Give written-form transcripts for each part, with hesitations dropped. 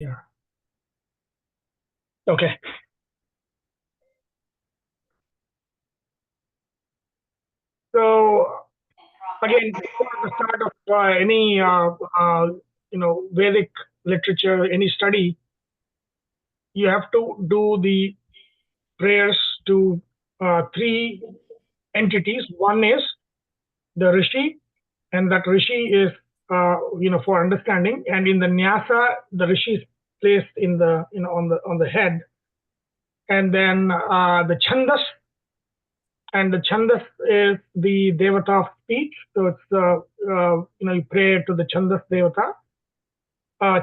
Yeah. Okay. So again, before the start of any Vedic literature, any study, you have to do the prayers to three entities. One is the rishi, and that rishi is for understanding. And in the Nyasa, the rishi is placed in the on the head, and then the chandas, and the chandas is the devata of speech. So it's you pray to the chandas devata,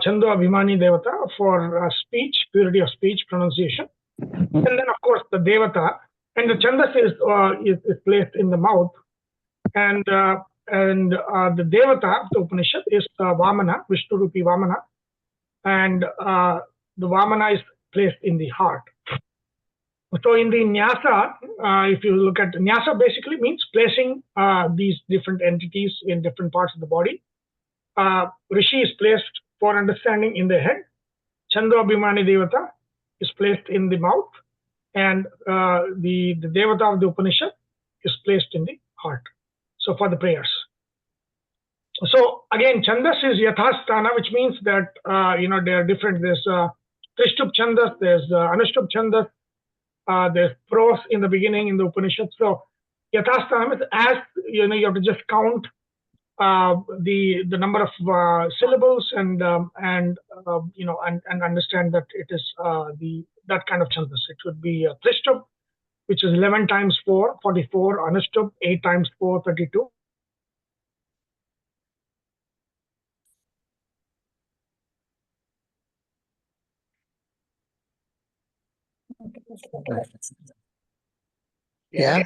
chando abhimani devata for speech, purity of speech, pronunciation, and then of course the devata, and the chandas is placed in the mouth, and the devata of the Upanishad is Vamana, Vishnu Rupi Vamana, and the Vamana is placed in the heart. So in the Nyasa, if you look at Nyasa, basically means placing these different entities in different parts of the body. Rishi is placed for understanding in the head. Chando Abhimani Devata is placed in the mouth, and the Devata of the Upanishad is placed in the heart. So for the prayers. So again, Chandas is Yathasthana, which means that they are different. There's Trishtup Chandas, there's Anushtup Chandas, there's prose in the beginning in the Upanishad. So Yathasthana is as you have to just count the number of syllables and understand that it is that kind of Chandas. It would be Trishtup, which is 11 times 4, 44. Anushtup, 8 times 4, 32. Yeah.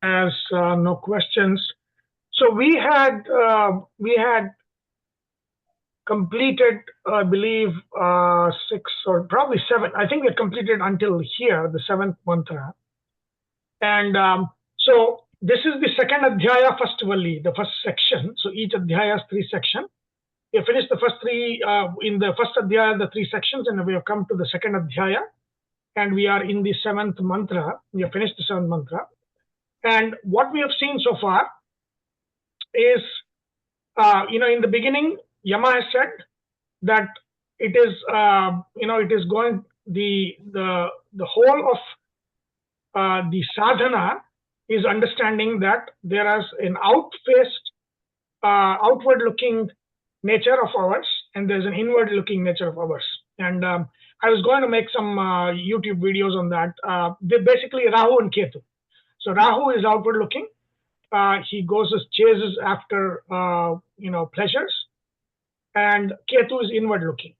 As no questions. So we had completed, I believe, 6 or probably 7. I think we completed until here, the 7th mantra. And so this is the second adhyaya, first valli, the first section. So each adhyaya has 3 sections. We have finished the first 3 in the first adhyaya, the 3 sections, and we have come to the second adhyaya, and we are in the 7th mantra. We have finished the 7th mantra. And what we have seen so far is, in the beginning, Yama has said that it is, it is going, the whole of the sadhana is understanding that there is an outward looking nature of ours, and there's an inward looking nature of ours. And I was going to make some YouTube videos on that. They're basically Rahu and Ketu. So Rahu is outward looking. He chases after pleasures, and Ketu is inward looking.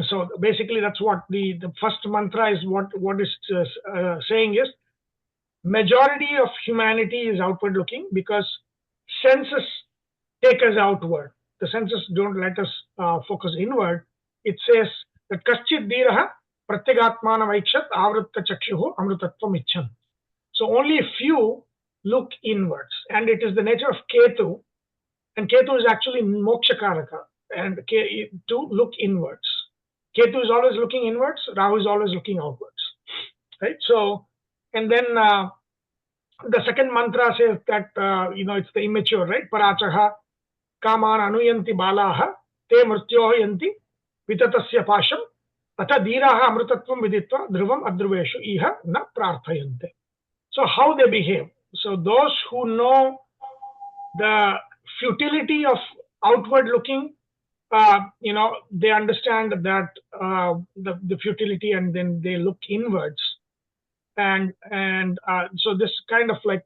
So basically, that's what the first mantra is. What is saying is, majority of humanity is outward looking because senses take us outward. The senses don't let us focus inward. It says that kaschit dhiraha pratyagatmana vaikshat avritta chakshuhu amrutatvam icchan. So only a few look inwards, and it is the nature of Ketu, and Ketu is actually moksha karaka, and to look inwards. Ketu is always looking inwards, Rahu is always looking outwards, right? So, and then the second mantra says that it's the immature, right? Parachaha kaman anuyanti balaha te mrityoyanti vitatasya pasham atha dhiraha amrutatvam viditva dhruvam adhruveshu iha na prarthayante. So how they behave. So those who know the futility of outward looking, they understand that the futility, and then they look inwards. And so this kind of like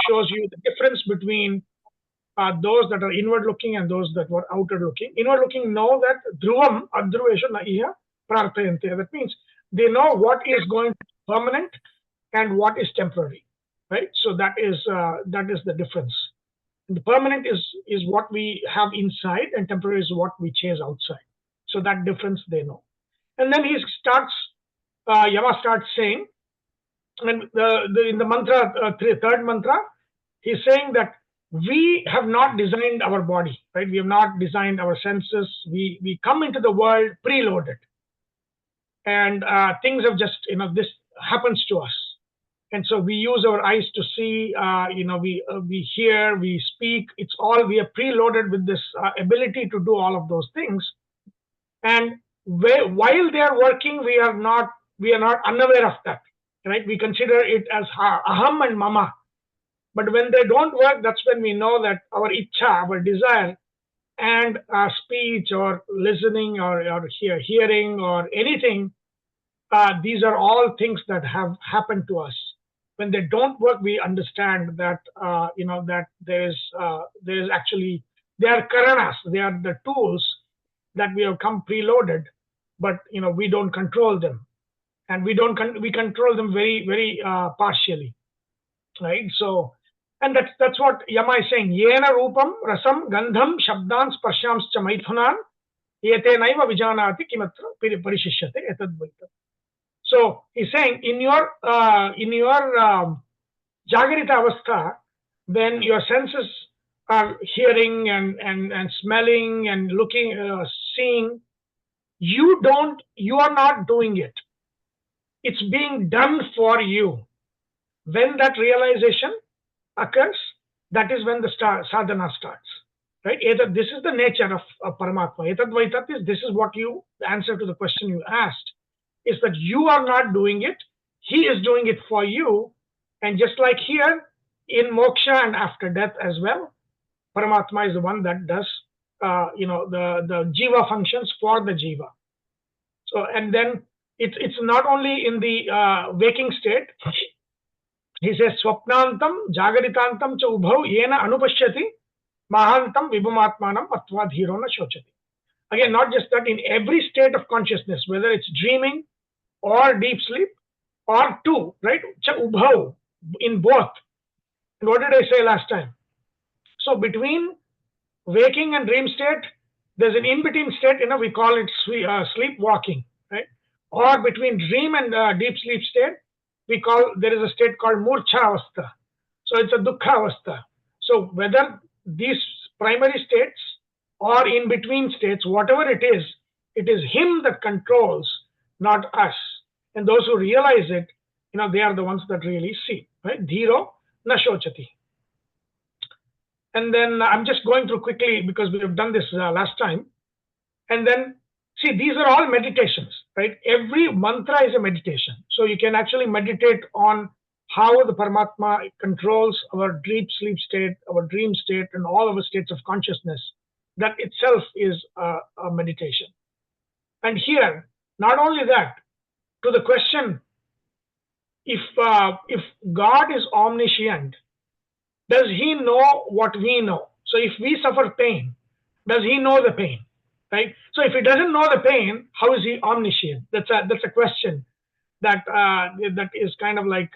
shows you the difference between those that are inward looking and those that were outward looking. Inward looking know that dhruvam adhruveshu na iha prarthayante. That means they know what is going to be permanent and what is temporary, right? So that is the difference. The permanent is what we have inside, and temporary is what we chase outside. So that difference they know. And then he starts, Yama starts saying And in the mantra, third mantra, he's saying that we have not designed our body, right? We have not designed our senses. We come into the world preloaded, and things have just, this happens to us. And so we use our eyes to see, we hear, we speak. It's all, we are preloaded with this ability to do all of those things. And while they are working, we are not unaware of that, right? We consider it as aham and mama. But when they don't work, that's when we know that our ichha, our desire, and our speech or listening or hearing or anything, these are all things that have happened to us. When they don't work, we understand that that there is actually, they are karanas, they are the tools that we have come preloaded, but we don't control them, and we control them very, very partially, right? So, and that's what Yama is saying. Yena rupam rasam gandham shabdan sparshamscha maithunan yete naiva vijanati kimatra parishishyate etadvaita. So he's saying, in your jagrita avastha, when your senses are hearing and smelling and looking, seeing, you are not doing it. It's being done for you. When that realization occurs, that is when the sadhana starts. Right? This is the nature of Paramatma. Etadvaitat is, this is what the answer to the question you asked, is that you are not doing it. He is doing it for you. And just like here, in moksha and after death as well, Paramatma is the one that does, the jiva functions for the jiva. So, and then it's not only in the waking state. He says, swapnantam jagaritantam cha ubhau yena anupashyati mahantam vibhumatmanam atva dhiro na shochati. Again, not just that, in every state of consciousness, whether it's dreaming or deep sleep or two, right? Cha ubhau, in both. And what did I say last time? So between waking and dream state, there's an in-between state, we call it sleepwalking, right? Or between dream and deep sleep state, there is a state called murcha avastha. So it's a dukkha avastha. So whether these primary states or in between states, whatever it is him that controls, not us. And those who realize it, they are the ones that really see, right? Dhiro na shochati. And then I'm just going through quickly because we have done this last time. And then, see, these are all meditations, right? Every mantra is a meditation. So you can actually meditate on how the Paramatma controls our deep sleep state, our dream state, and all of our states of consciousness. That itself is a meditation. And here, not only that, to the question, if God is omniscient, does he know what we know? So if we suffer pain, does he know the pain? Right? So if he doesn't know the pain, how is he omniscient? That's a question that is kind of like,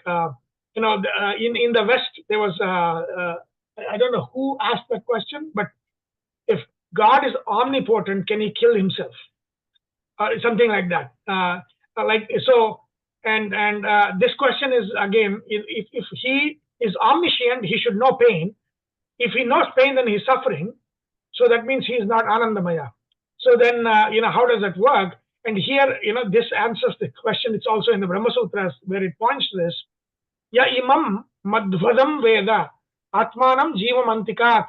in the West, there was, I don't know who asked that question, but if God is omnipotent, can he kill himself? Something like that. This question is, again, if he is omniscient, he should know pain. If he knows pain, then he's suffering. So that means he is not Anandamaya. So then, how does that work? And here, this answers the question. It's also in the Brahma Sutras where it points to this. Ya imam madhvadam veda atmanam jivam antikat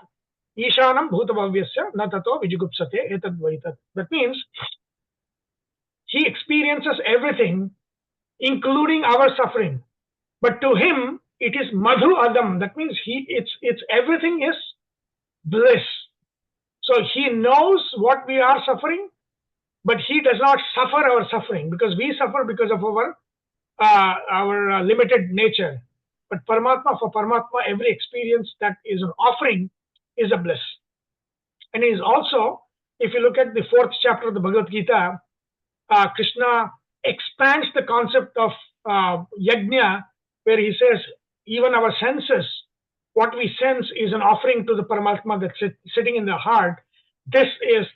ishanam bhutavavyasya na tato vijigupsate etadvaitat. That means he experiences everything, including our suffering. But to him, it is madhu adam. That means it's everything is bliss. So he knows what we are suffering, but he does not suffer our suffering, because we suffer because of our limited nature. But for Paramatma, every experience that is an offering is a bliss. And he is also, if you look at the 4th chapter of the Bhagavad Gita, Krishna expands the concept of yajna, where he says, even our senses, what we sense is an offering to the Paramatma that's sitting in the heart. This is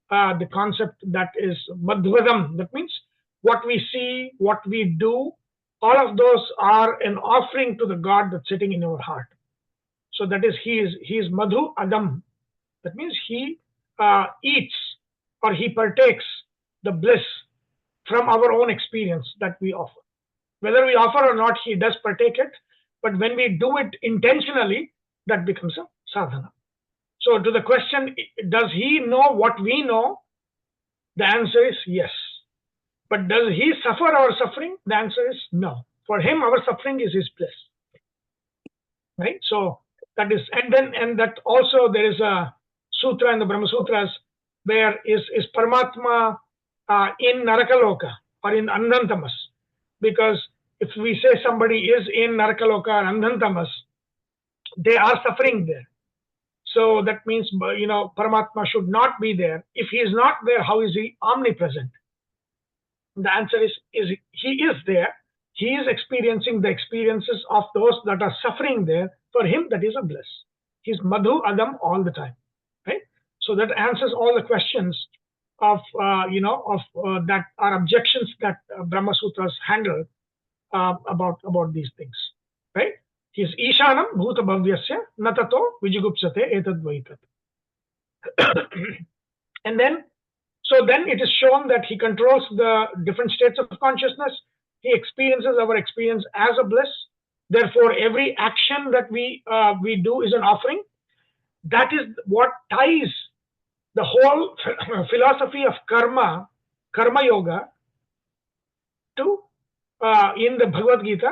the concept that is madhvadam. That means what we see, what we do, all of those are an offering to the God that's sitting in our heart. So that is, he is Madhu Adam. That means he eats or he partakes the bliss from our own experience that we offer. Whether we offer or not, he does partake it. But when we do it intentionally, that becomes a sadhana. So to the question, does he know what we know? The answer is yes. But does he suffer our suffering? The answer is no. For him, our suffering is his bliss. Right? So that is, and that also there is a sutra in the Brahma Sutras where is Paramatma in Narakaloka or in Andantamas. Because if we say somebody is in Narakaloka or Andantamas, they are suffering there. So that means, Paramatma should not be there. If he is not there, how is he omnipresent? The answer is he is there. He is experiencing the experiences of those that are suffering there. For him, that is a bliss. He's Madhu Adam all the time, right? So that answers all the questions of that are objections that Brahma Sutras handle about these things, right? He's Ishanam Bhuta Bhavyasya Natato Vijigupsate Etad Vaitat. And then it is shown that he controls the different states of consciousness. He experiences our experience as a bliss. Therefore, every action that we do is an offering. That is what ties the whole philosophy of karma yoga, to in the Bhagavad Gita,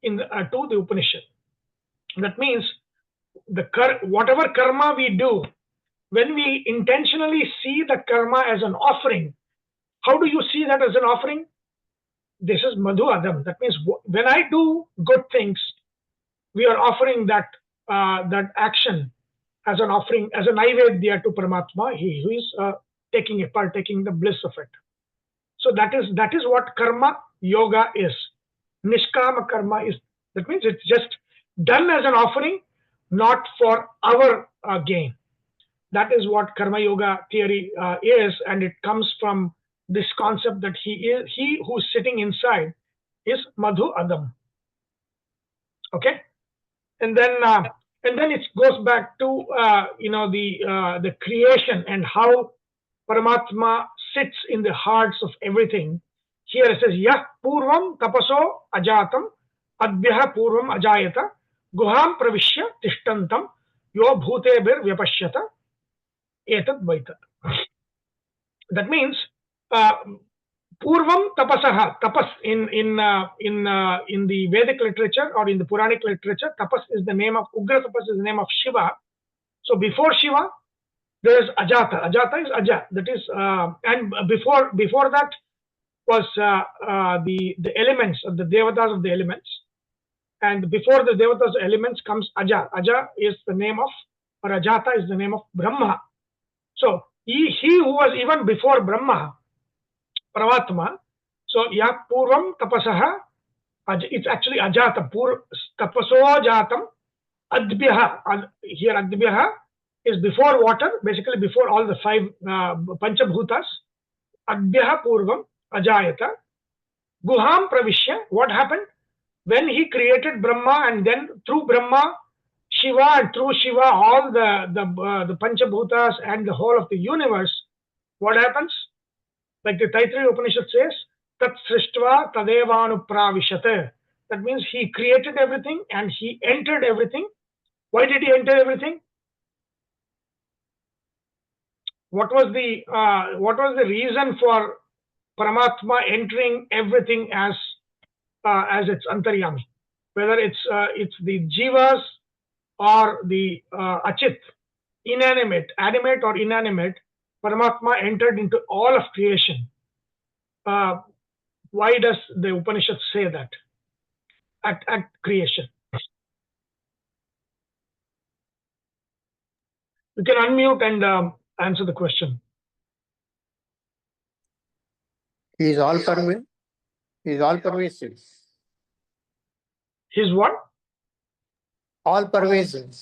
to the Upanishad. That means whatever karma we do, when we intentionally see the karma as an offering, how do you see that as an offering? This is Madhu Adam. That means when I do good things, we are offering that action as an offering, as a naivedya to Paramatma. He who is partaking the bliss of it. So that is what karma yoga is. Nishkama karma is. That means it's just done as an offering, not for our gain. That is what karma yoga theory is, and it comes from this concept that he who's sitting inside is Madhu Adam. Okay, and then it goes back to the creation and how Paramatma sits in the hearts of everything. Here it says, Yah Purvam Tapaso Ajatam Adbhyaha Purvam Ajayata Guham Pravishya Tishtantam Yo Bhutebir Vyapashyata Etad Vaitat. That means Purvam Tapasaha. Tapas in the Vedic literature or in the Puranic literature, Tapas is the name of Ugra. Tapas is the name of Shiva. So before Shiva, there is Ajata. Ajata is Aja. That is, and before that was the elements of the Devatas of the elements. And before the Devatas elements comes Aja. Aja is the name of, or Ajata is the name of Brahma. So he who was even before Brahma, Paramatma. So Ya Purvam Tapasaha, it's actually Ajata. Tapaso Jatam Adbhyaha. Here Adbhyaha is before water, basically before all the five Panchabhutas. Adbhyaha Purvam Ajayata. Guham Pravishya. What happened? When he created Brahma, and then through Brahma, Shiva, and through Shiva, all the Panchabhutas and the whole of the universe, what happens? Like the Taittiriya Upanishad says, Tat Srishtva Tadevanu Pravishate. That means he created everything and he entered everything. Why did he enter everything? What was the reason for Paramatma entering everything as its Antaryami? Whether it's the Jivas or the Achit, inanimate, animate or inanimate, Paramatma entered into all of creation. Why does the Upanishad say that? At creation. You can unmute and answer the question. He is all pervasive. He is all pervasive. He's what? All pervasive.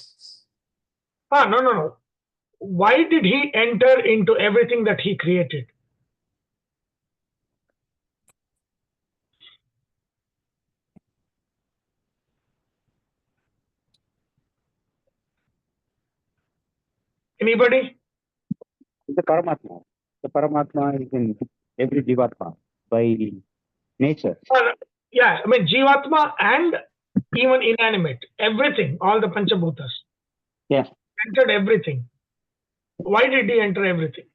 No. Why did he enter into everything that he created? Anybody? The Paramatma. The Paramatma is in every Jivatma by nature. Yeah, I mean Jivatma and even inanimate, everything, all the Panchabhutas. Yeah. Entered everything. Why did he enter everything?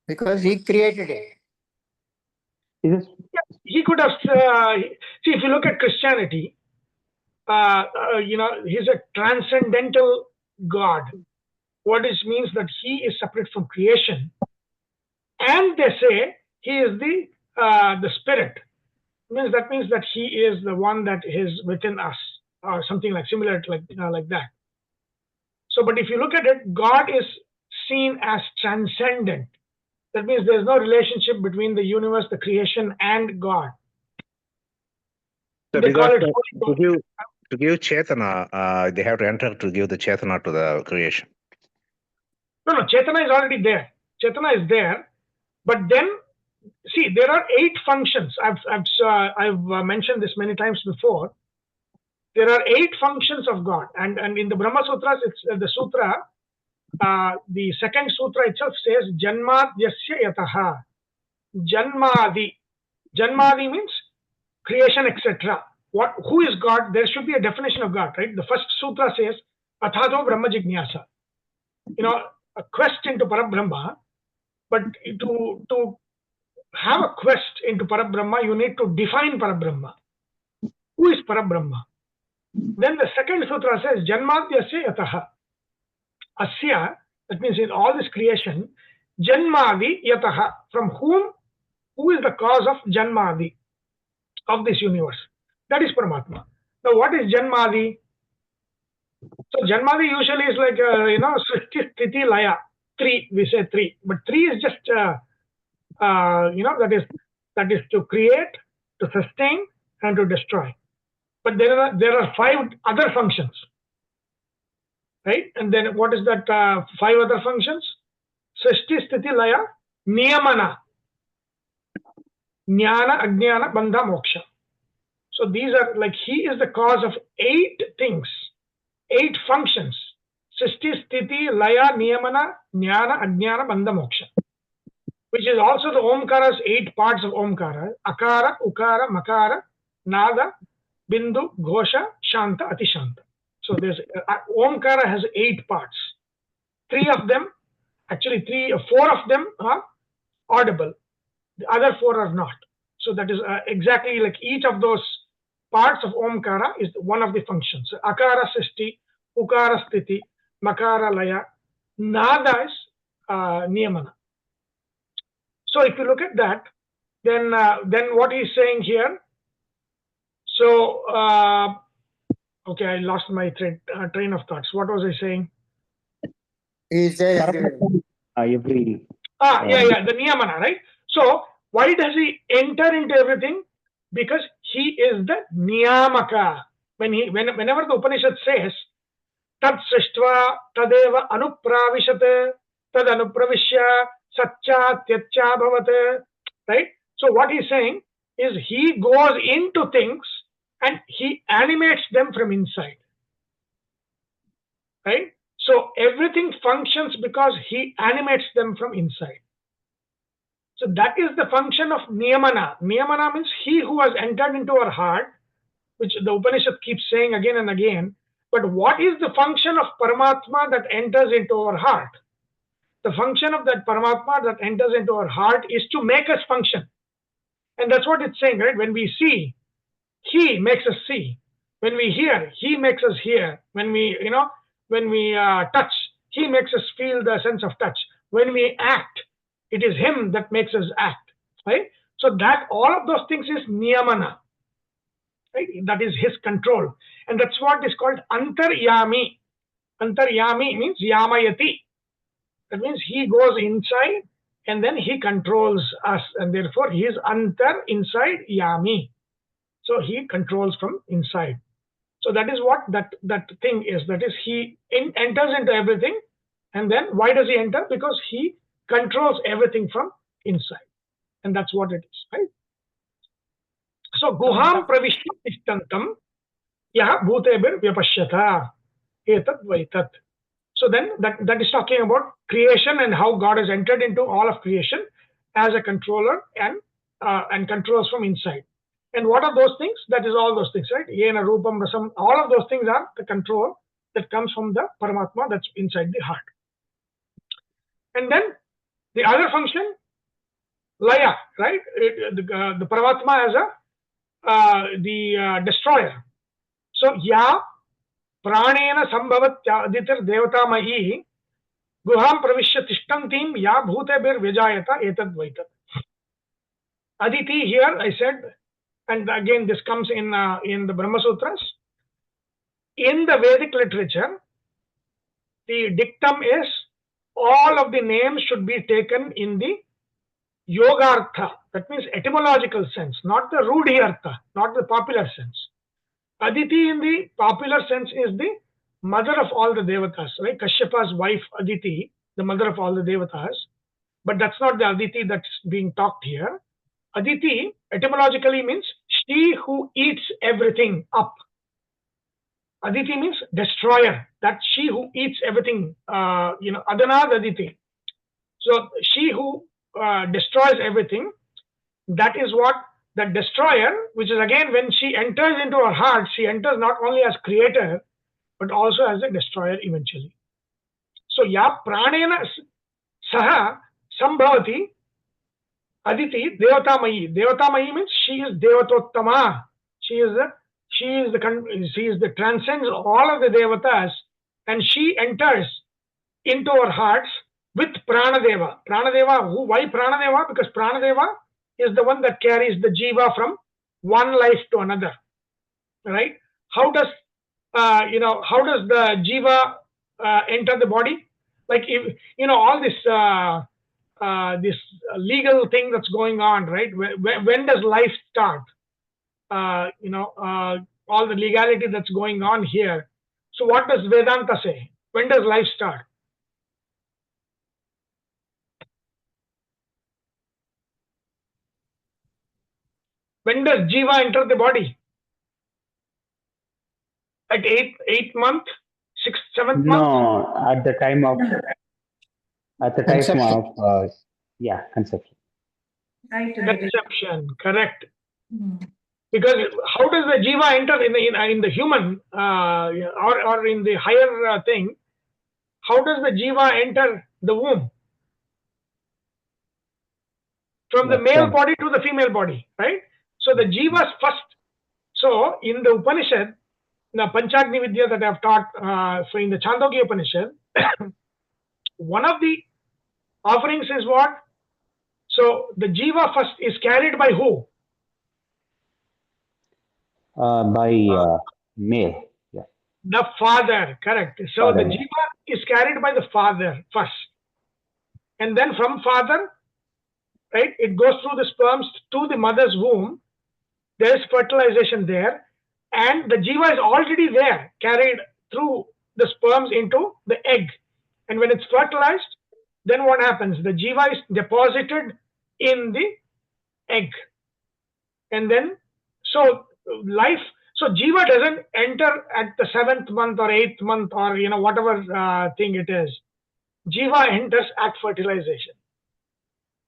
Because he created it. Is it? Yeah, he could have, see, if you look at Christianity, he's a transcendental God. What it means that he is separate from creation. And they say he is the spirit. That means that he is the one that is within us, or something like similar to like that. So, but if you look at it, God is seen as transcendent. That means there's no relationship between the universe, the creation, and God. So They call it to give Chetana, they have to enter to give the Chetana to the creation. No, Chetana is already there. Chetana is there, but then see, there are 8 functions. I've mentioned this many times before. There are 8 functions of God, and in the Brahma Sutras, it's the sutra. The second sutra itself says Janmadyasya yataha. Janmadi. Janmadi means creation, etc. Who is God? There should be a definition of God, right? The first sutra says Athado Brahma Jignasa. A quest into Parabrahma, but to have a quest into Parabrahma, you need to define Parabrahma. Who is Parabrahma? Then the second sutra says Janmadyasya yataha. Asya, that means in all this creation, Janmadi yataha, from who is the cause of Janmadi, of this universe? That is Paramatma. Now, what is Janmadi? So, Janmadi usually is like, Srishti, Sthiti, Laya. 3, we say 3. But 3 is just, that is to create, to sustain, and to destroy. But there are 5 other functions. Right? And then what is that 5 other functions? Srishti, Sthiti, Laya, Niyamana. Jnana, Ajnana, Bandha, Moksha. So these are like, he is the cause of 8 things, 8 functions. Srishti, Sthiti, Laya, Niyamana, Jnana, Ajnana, Bandha, Moksha. Which is also the Omkara's 8 parts of Omkara. Akara, Ukara, Makara, Nada, Bindu, Ghosha, Shanta, Atishanta. So there's Omkara has 8 parts. 4 of them are audible. The other 4 are not. So that is exactly like each of those parts of Omkara is one of the functions. So Akara Srishti, Ukara Sthiti, Makara Laya, Nada is Niyamana. So if you look at that, then what he's saying here. So okay, I lost my train of thoughts. What was I saying? He says Every. The Niyamana, right? So why does he enter into everything? Because he is the Niyamaka. Whenever the Upanishad says Tad Srishtva Tadeva Anupravishat Tad Anupravishya Satcha Tyatcha Bhavat, right? So what he's saying is he goes into things and he animates them from inside. Right? So everything functions because he animates them from inside. So that is the function of Niyamana. Niyamana means he who has entered into our heart, which the Upanishad keeps saying again and again. But what is the function of Paramatma that enters into our heart? The function of that Paramatma that enters into our heart is to make us function. And that's what it's saying, right? When we see, he makes us see. When we hear, he makes us hear. When we touch, he makes us feel the sense of touch. When we act, it is him that makes us act, right? So that all of those things is Niyamana, right? That is his control. And that's what is called Antaryami. Antaryami means Yamayati. That means he goes inside and then he controls us. And therefore he is Antar, inside, Yami. So he controls from inside. So that is what that thing is. That is, he enters into everything. And then why does he enter? Because he controls everything from inside. And that's what it is, right? So Guham Pravishya Tishtantam Yaha Bhutebir Vyapashyata Etat Vaitat. So then that is talking about creation and how God has entered into all of creation as a controller and controls from inside. And what are those things? That is all those things, right? Yena, Rupam, Rasam, all of those things are the control that comes from the Paramatma that's inside the heart. And then the other function, Laya, right? The Paramatma as the destroyer. So, Ya Pranena Sambhavatya Devata Mahi Guham Pravishya Tishtantim Ya Bhutebir Vijayata Etad Vaitat. Aditi here, I said, and again this comes in the Brahma Sutras. In the Vedic literature, the dictum is all of the names should be taken in the Yogartha, that means etymological sense, not the Rudhyartha, not the popular sense. Aditi in the popular sense is the mother of all the Devatas, right? Kashyapa's wife Aditi, the mother of all the Devatas. But that's not the Aditi that's being talked here. Aditi etymologically means she who eats everything up. Aditi means destroyer, that she who eats everything, Adanad Aditi. So she who destroys everything, that is what the destroyer, which is again when she enters into our heart, she enters not only as creator, but also as a destroyer eventually. So Ya Pranena Saha Sambhavati Aditi Devatamayi. Devatamayi means she is Devatottama. She is the transcends all of the Devatas, and she enters into our hearts with Pranadeva. Pranadeva, why Pranadeva? Because Pranadeva is the one that carries the jiva from one life to another. Right? How does the jiva enter the body? Like if all this legal thing that's going on, right? When does life start? All the legality that's going on here. So what does Vedanta say? When does life start? When does jiva enter the body? At eighth month, sixth, seventh month? No, at the time of conception. Right. Conception, correct. Because how does the jiva enter in the human or in the higher thing? How does the jiva enter the womb? From the male body to the female body, right? So the jiva's first. So in the Upanishad, the Panchagni Vidya that I've taught, so in the Chandogya Upanishad, one of the offerings is what? So the jiva first is carried by who? By male. Yeah. The father, correct. So Father. the jiva is carried by the father first. And then from father, right, it goes through the sperms to the mother's womb. There is fertilization there. And the jiva is already there, carried through the sperms into the egg. And when it's fertilized, then what happens? The jiva is deposited in the egg. And then, so jiva doesn't enter at the 7th month or 8th month or, whatever thing it is. Jiva enters at fertilization.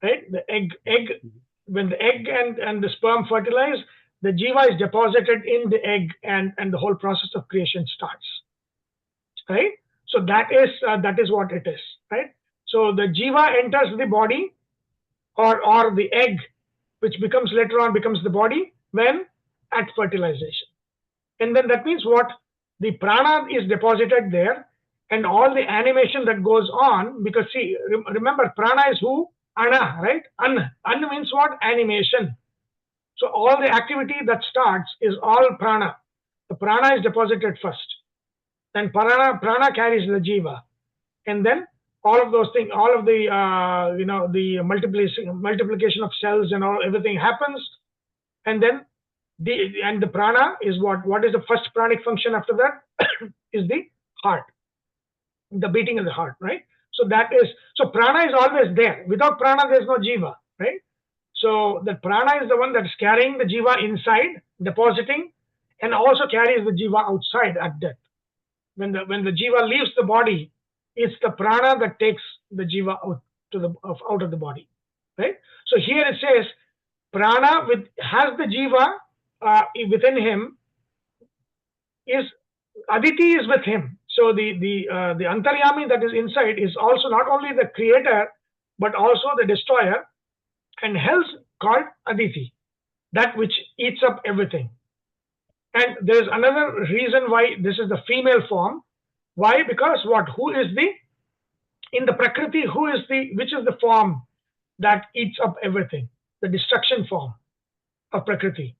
Right? The egg, when the egg and the sperm fertilize, the jiva is deposited in the egg and the whole process of creation starts. Right? So that is what it is. Right? So the jiva enters the body or the egg, which later on becomes the body when at fertilization. And then that means what? The prana is deposited there and all the animation that goes on, because see, remember prana is who? Ana, right? An means what? Animation. So all the activity that starts is all prana. The prana is deposited first. Then prana carries the jiva. And then all of those things, all of the, the multiplication of cells and everything happens. And then the prana is what? What is the first pranic function after that? Is the heart. The beating of the heart, right? So prana is always there. Without prana, there's no jiva, right? So the prana is the one that is carrying the jiva inside, depositing, and also carries the jiva outside at death. When the jiva leaves the body, It's the prana that takes the jiva out of the body, right? So here it says prana has the jiva within him, is Aditi is with him. So the Antaryami that is inside is also not only the creator but also the destroyer, and hence called Aditi, that which eats up everything. And there is another reason why this is the female form. Why? Because who is in the Prakriti, which is the form that eats up everything? The destruction form of Prakriti.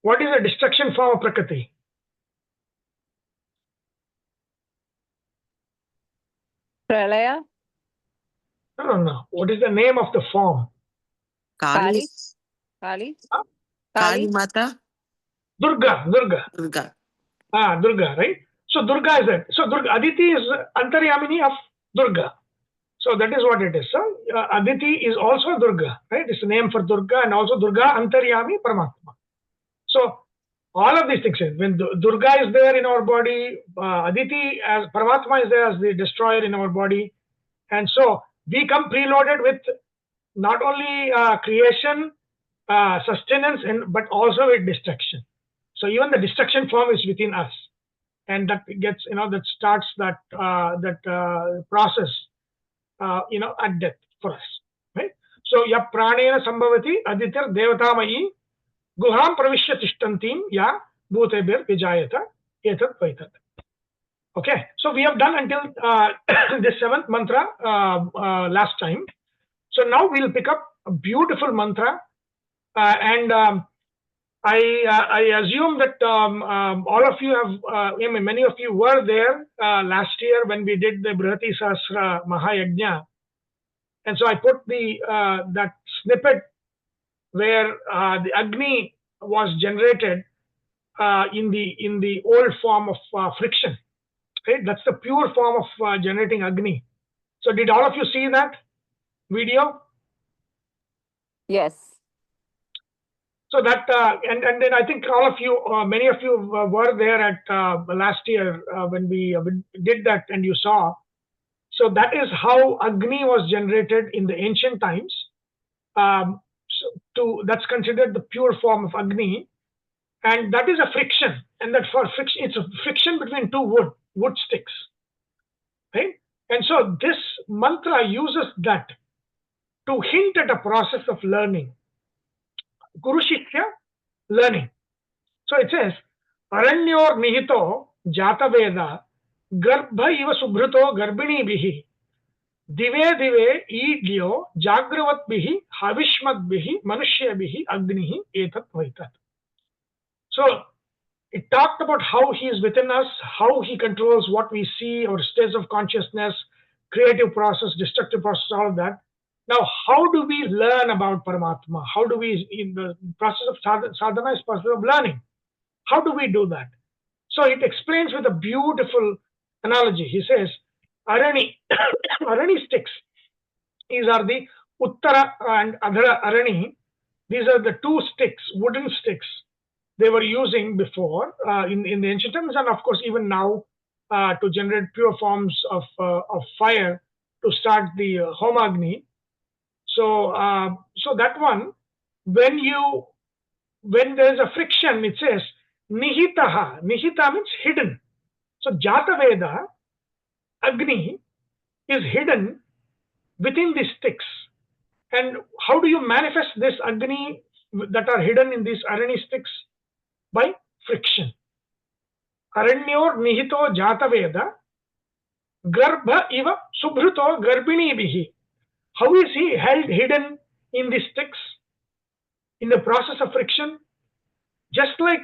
What is the destruction form of Prakriti? Pralaya? No. What is the name of the form? Kali? Kali? Huh? Kali Mata? Durga. Durga. Durga, right? So Durga is that. So Durga, Aditi is Antaryamini of Durga. So that is what it is. So Aditi is also Durga, right? It's a name for Durga, and also Durga Antaryami Paramatma. So all of these things, when Durga is there in our body, Aditi as Paramatma is there as the destroyer in our body, and so we come preloaded with not only creation, sustenance, but also with destruction. So even the destruction form is within us, and that gets that starts that process at death for us, right? So ya pranena sambhavati aditir devatamayi guham pravishya tishtantim ya bhutebir vijayata etat vaitat. Okay, so we have done until this 7th mantra last time. So now we'll pick up a beautiful mantra, and I assume that all of you have, many of you were there last year when we did the Brihati Sahasra Mahayajna, and so I put that snippet where the Agni was generated in the old form of friction. Right? That's the pure form of generating Agni. So did all of you see that video? Yes. So that and then I think all of you, many of you were there at last year when we did that, and you saw. So that is how Agni was generated in the ancient times. That's considered the pure form of Agni, and that is a friction. And that for friction, it's a friction between two wood sticks, right? And so this mantra uses that to hint at a process of learning. Guru Shikya learning. So it says, Aranyor nihito jata veda garbha iva subhruto garbini bihi dive dive idyo jagravat bihi havishmat bihi manushya bihi agnihi etat vaitat. So it talked about how he is within us, how he controls what we see, our states of consciousness, creative process, destructive process, all of that. Now, how do we learn about Paramatma? How do we, in the process of sadhana is process of learning. How do we do that? So it explains with a beautiful analogy. He says, Arani, Arani sticks. These are the Uttara and Adhara Arani. These are the two sticks, wooden sticks they were using before in the ancient times, and of course even now to generate pure forms of fire to start the Homagni. So that one, when there is a friction, it says nihitaha. Nihita means hidden. So Jata Veda, Agni, is hidden within these sticks. And how do you manifest this Agni that are hidden in these Arani sticks? By friction. Aranyor nihito Jata Veda garbha iva subhruto garbini bihi. How is he held hidden in the sticks in the process of friction? Just like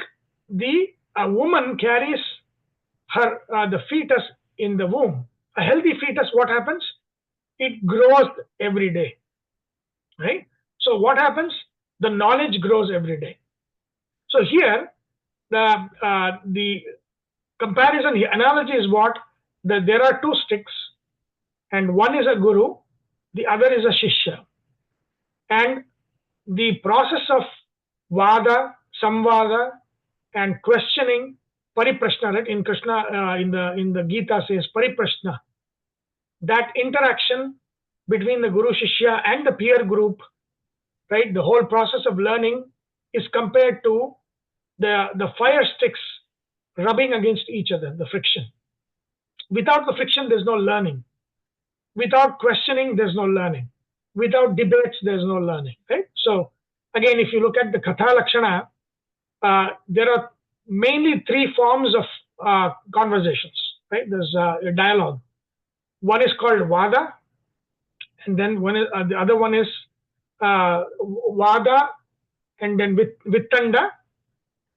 a woman carries the fetus in the womb. A healthy fetus, what happens? It grows every day, right? So what happens? The knowledge grows every day. So here, the comparison, the analogy is what? That there are two sticks, and one is a guru, the other is a shishya. And the process of vada, samvada, and questioning, pariprashna, right? In Krishna, in the Gita says pariprashna. That interaction between the Guru Shishya and the peer group, right? The whole process of learning is compared to the fire sticks rubbing against each other, the friction. Without the friction, there's no learning. Without questioning, there's no learning. Without debates, there's no learning, right? So again, if you look at the Katha Lakshana, there are mainly three forms of conversations, right? There's a dialogue. One is called Vada, and then the other one is Vada, and then Vittanda,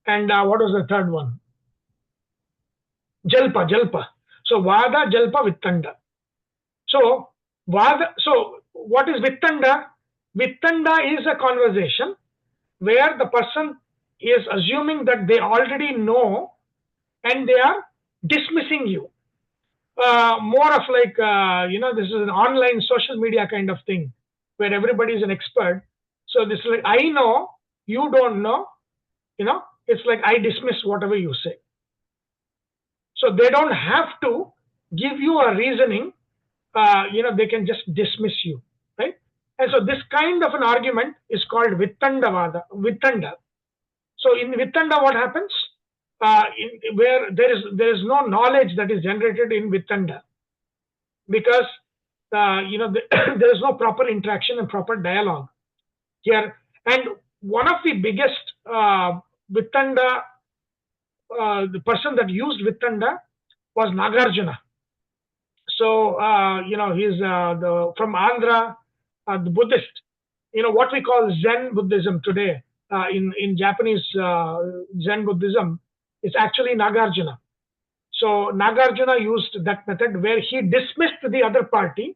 and what was the third one? Jalpa. So Vada, Jalpa, Vittanda. So Vada. So what is Vittanda? Vittanda is a conversation where the person is assuming that they already know and they are dismissing you. More of like, this is an online social media kind of thing where everybody is an expert. So this is like, I know, you don't know, it's like I dismiss whatever you say. So they don't have to give you a reasoning, they can just dismiss you, right? And so this kind of an argument is called Vittanda. So in Vittanda, what happens? Where there is no knowledge that is generated in Vittanda, because there is no proper interaction and proper dialogue here. And one of the biggest Vittanda, the person that used Vittanda was Nagarjuna. So he's from Andhra, the Buddhist. What we call Zen Buddhism today, in Japanese Zen Buddhism, is actually Nagarjuna. So Nagarjuna used that method where he dismissed the other party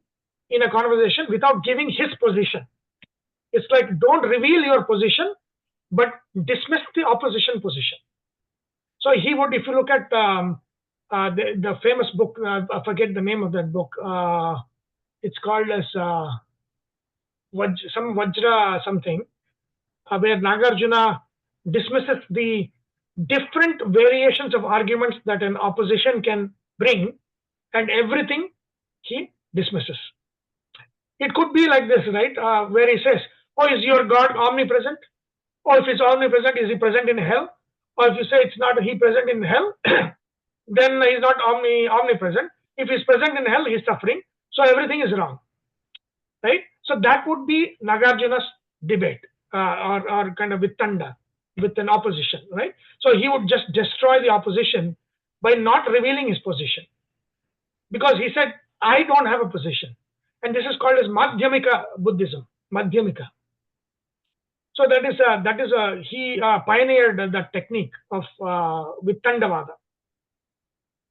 in a conversation without giving his position. It's like, don't reveal your position, but dismiss the opposition position. So he would, if you look at the famous book, I forget the name of that book. It's called as some Vajra something, where Nagarjuna dismisses the different variations of arguments that an opposition can bring, and everything he dismisses. It could be like this, right? Where he says, oh, is your God omnipresent? Or if it's omnipresent, is he present in hell? Or if you say it's not he present in hell, then he's not omnipresent. If he's present in hell, he's suffering. So everything is wrong, right? So that would be Nagarjuna's debate, or kind of Vittanda, with an opposition, right? So he would just destroy the opposition by not revealing his position, because he said, I don't have a position. And this is called as Madhyamika Buddhism, Madhyamika. So he pioneered that technique of Vittandavada.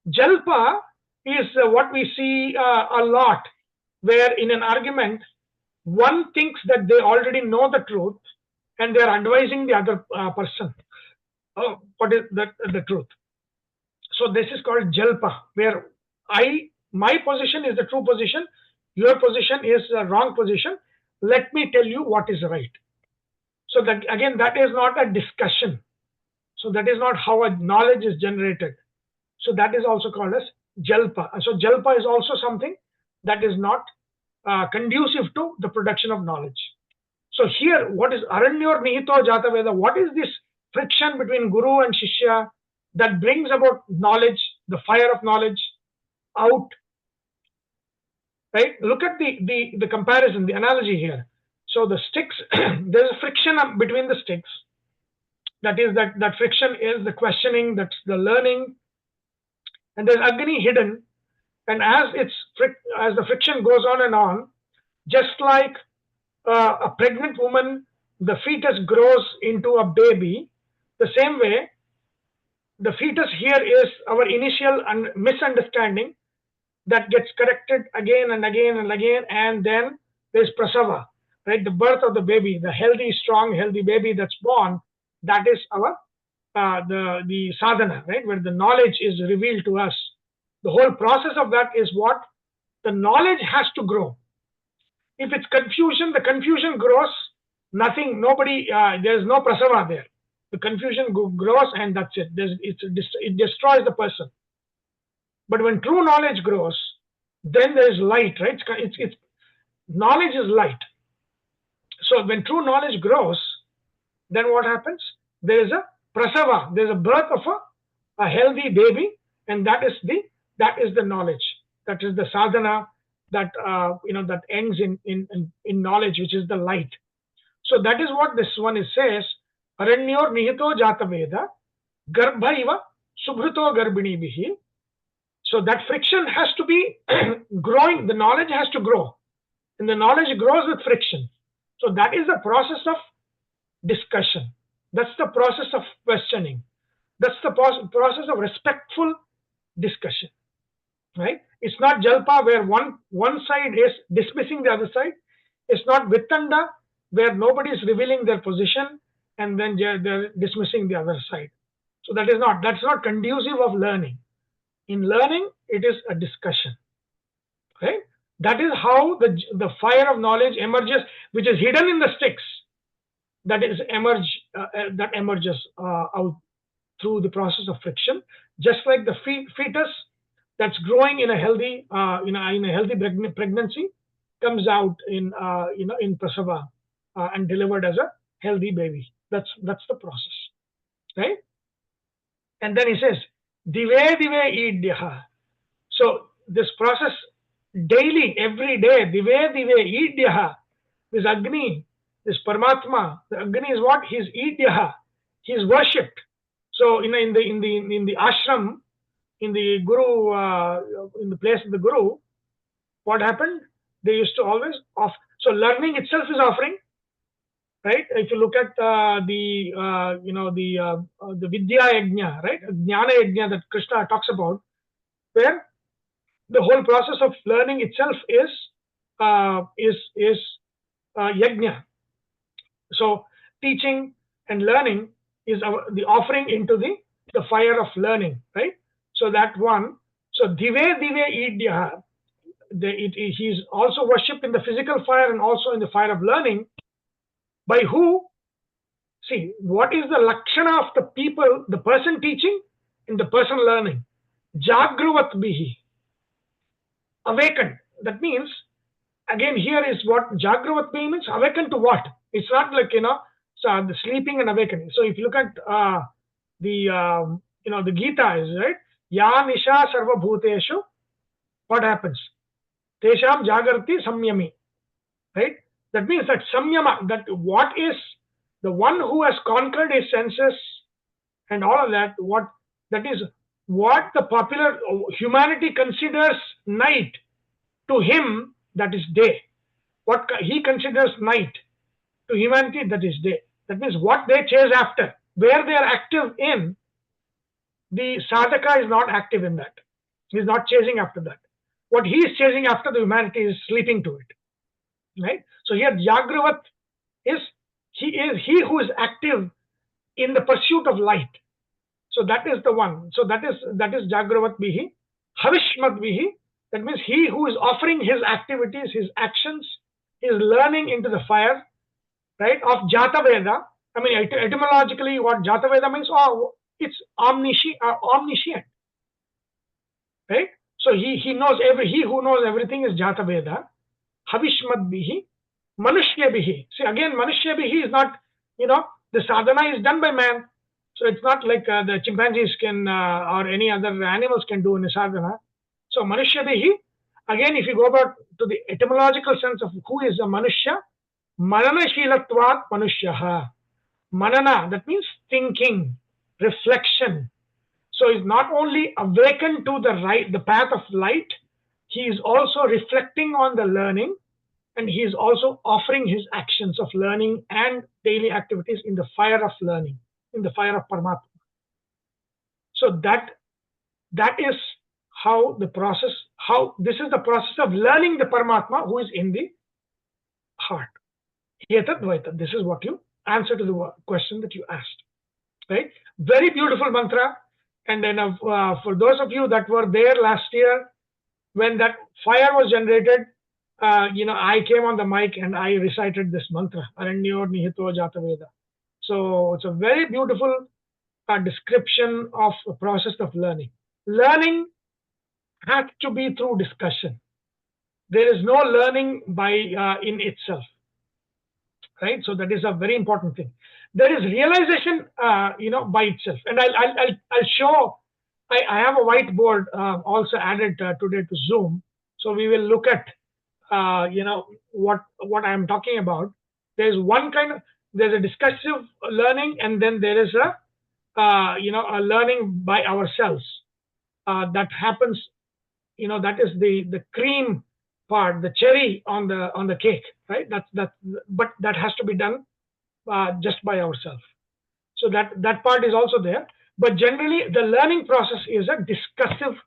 Jalpa is what we see a lot, where in an argument, one thinks that they already know the truth and they are advising the other person what is the truth. So this is called Jalpa, where my position is the true position, your position is the wrong position. Let me tell you what is right. So that again, that is not a discussion. So that is not how a knowledge is generated. So that is also called as Jalpa. And so Jalpa is also something that is not conducive to the production of knowledge. So here, what is Aranyor Nihito Jata Veda? What is this friction between Guru and Shishya that brings about knowledge, the fire of knowledge out? Right? Look at the comparison, the analogy here. So the sticks, there's a friction between the sticks. That is that friction is the questioning, that's the learning, and there's Agni hidden. And as the friction goes on and on, just like a pregnant woman, the fetus grows into a baby, the same way, the fetus here is our initial misunderstanding that gets corrected again and again and again, and then there's prasava, right? The birth of the baby, the healthy, strong, healthy baby that's born, that is our the sadhana, right? Where the knowledge is revealed to us. The whole process of that is what? The knowledge has to grow. If it's confusion, the confusion grows, there's no prasava there. The confusion grows, and that's it. It destroys the person. But when true knowledge grows, then there is light, right? Knowledge is light. So when true knowledge grows, then what happens? There is a prasava, there is a birth of a healthy baby, and that is the knowledge. That is the sadhana that that ends in knowledge, which is the light. So that is what this one says. Aranyor nihito jata veda garbha iva subhruto garbini bihi. So that friction has to be growing. The knowledge has to grow, and the knowledge grows with friction. So that is the process of discussion. That's the process of questioning. That's the process of respectful discussion, right? It's not jalpa where one side is dismissing the other side. It's not vittanda where nobody is revealing their position and then they're dismissing the other side. So that's not conducive of learning. In learning, it is a discussion, right? That is how the fire of knowledge emerges, which is hidden in the sticks. That emerges out through the process of friction, just like the fetus that's growing in a healthy pregnancy comes out in prasava and delivered as a healthy baby. That's the process, right? And then he says, dive idyaha. So this process daily, every day, dive idyaha. This Agni, this Paramatma, the Agni is what? He's idyaha. He's worshipped. So in the ashram, in the guru, in the place of the guru, what happened? They used to always offer. So learning itself is offering, right? If you look at the Vidya Yajna, right? Jnana Yajna that Krishna talks about, where the whole process of learning itself is yajna. So teaching and learning is the offering into the fire of learning, right? So that one. So dive idyaha. He is also worshipped in the physical fire and also in the fire of learning. By who? See, what is the lakshana of the people, the person teaching and the person learning? Jagruvat bihi. Awakened. That means, again, here is what Jagruvat bihi means. Awakened to what? It's not like, so the sleeping and awakening. So if you look at the Gita is, right? Ya nisha sarva bhuteshu. What happens? Tesham jagarti samyami. Right? That means that samyama, that what is the one who has conquered his senses and all of that, that is what the popular humanity considers night, to him that is day. What he considers night, to humanity that is day. That means what they chase after, where they are active in, the sadhaka is not active in that. He is not chasing after that. What he is chasing after, the humanity is sleeping to it. Right? So here Jagruvat is he who is active in the pursuit of light. So that is the one. So that is Jagruvat bihi. Havishmat bihi. That means he who is offering his activities, his actions, his learning into the fire, right, of Jata Veda. I mean, etymologically, what Jata Veda means, it's omniscient. Right? So he knows he who knows everything is Jata Veda. Havishmat bihi. Manushya bihi. See, again, Manushya bihi is not, the sadhana is done by man. So it's not like the chimpanzees can, or any other animals can do in the sadhana. So Manushya bihi, again, if you go back to the etymological sense of who is a Manushya, Manana Shilatvat Manushyaha. Manana, that means thinking, reflection. So he's not only awakened to the path of light, he is also reflecting on the learning, and he is also offering his actions of learning and daily activities in the fire of learning, in the fire of Paramatma. So that is how this is the process of learning the Paramatma who is in the heart. Etat Dvaita. This is what you answer to the question that you asked. Right? Very beautiful mantra. And then for those of you that were there last year, when that fire was generated, I came on the mic and I recited this mantra, Aranyor Nihito Jata Veda. So it's a very beautiful description of the process of learning. Learning has to be through discussion. There is no learning by in itself, right? So that is a very important thing. There is realization, by itself. And I'll show. I have a whiteboard also added today to Zoom, so we will look at what I am talking about. There's a discursive learning, and then there is a learning by ourselves that happens. That is the cream part, the cherry on the cake, right? But that has to be done just by ourselves. So that part is also there. But generally, the learning process is a discussion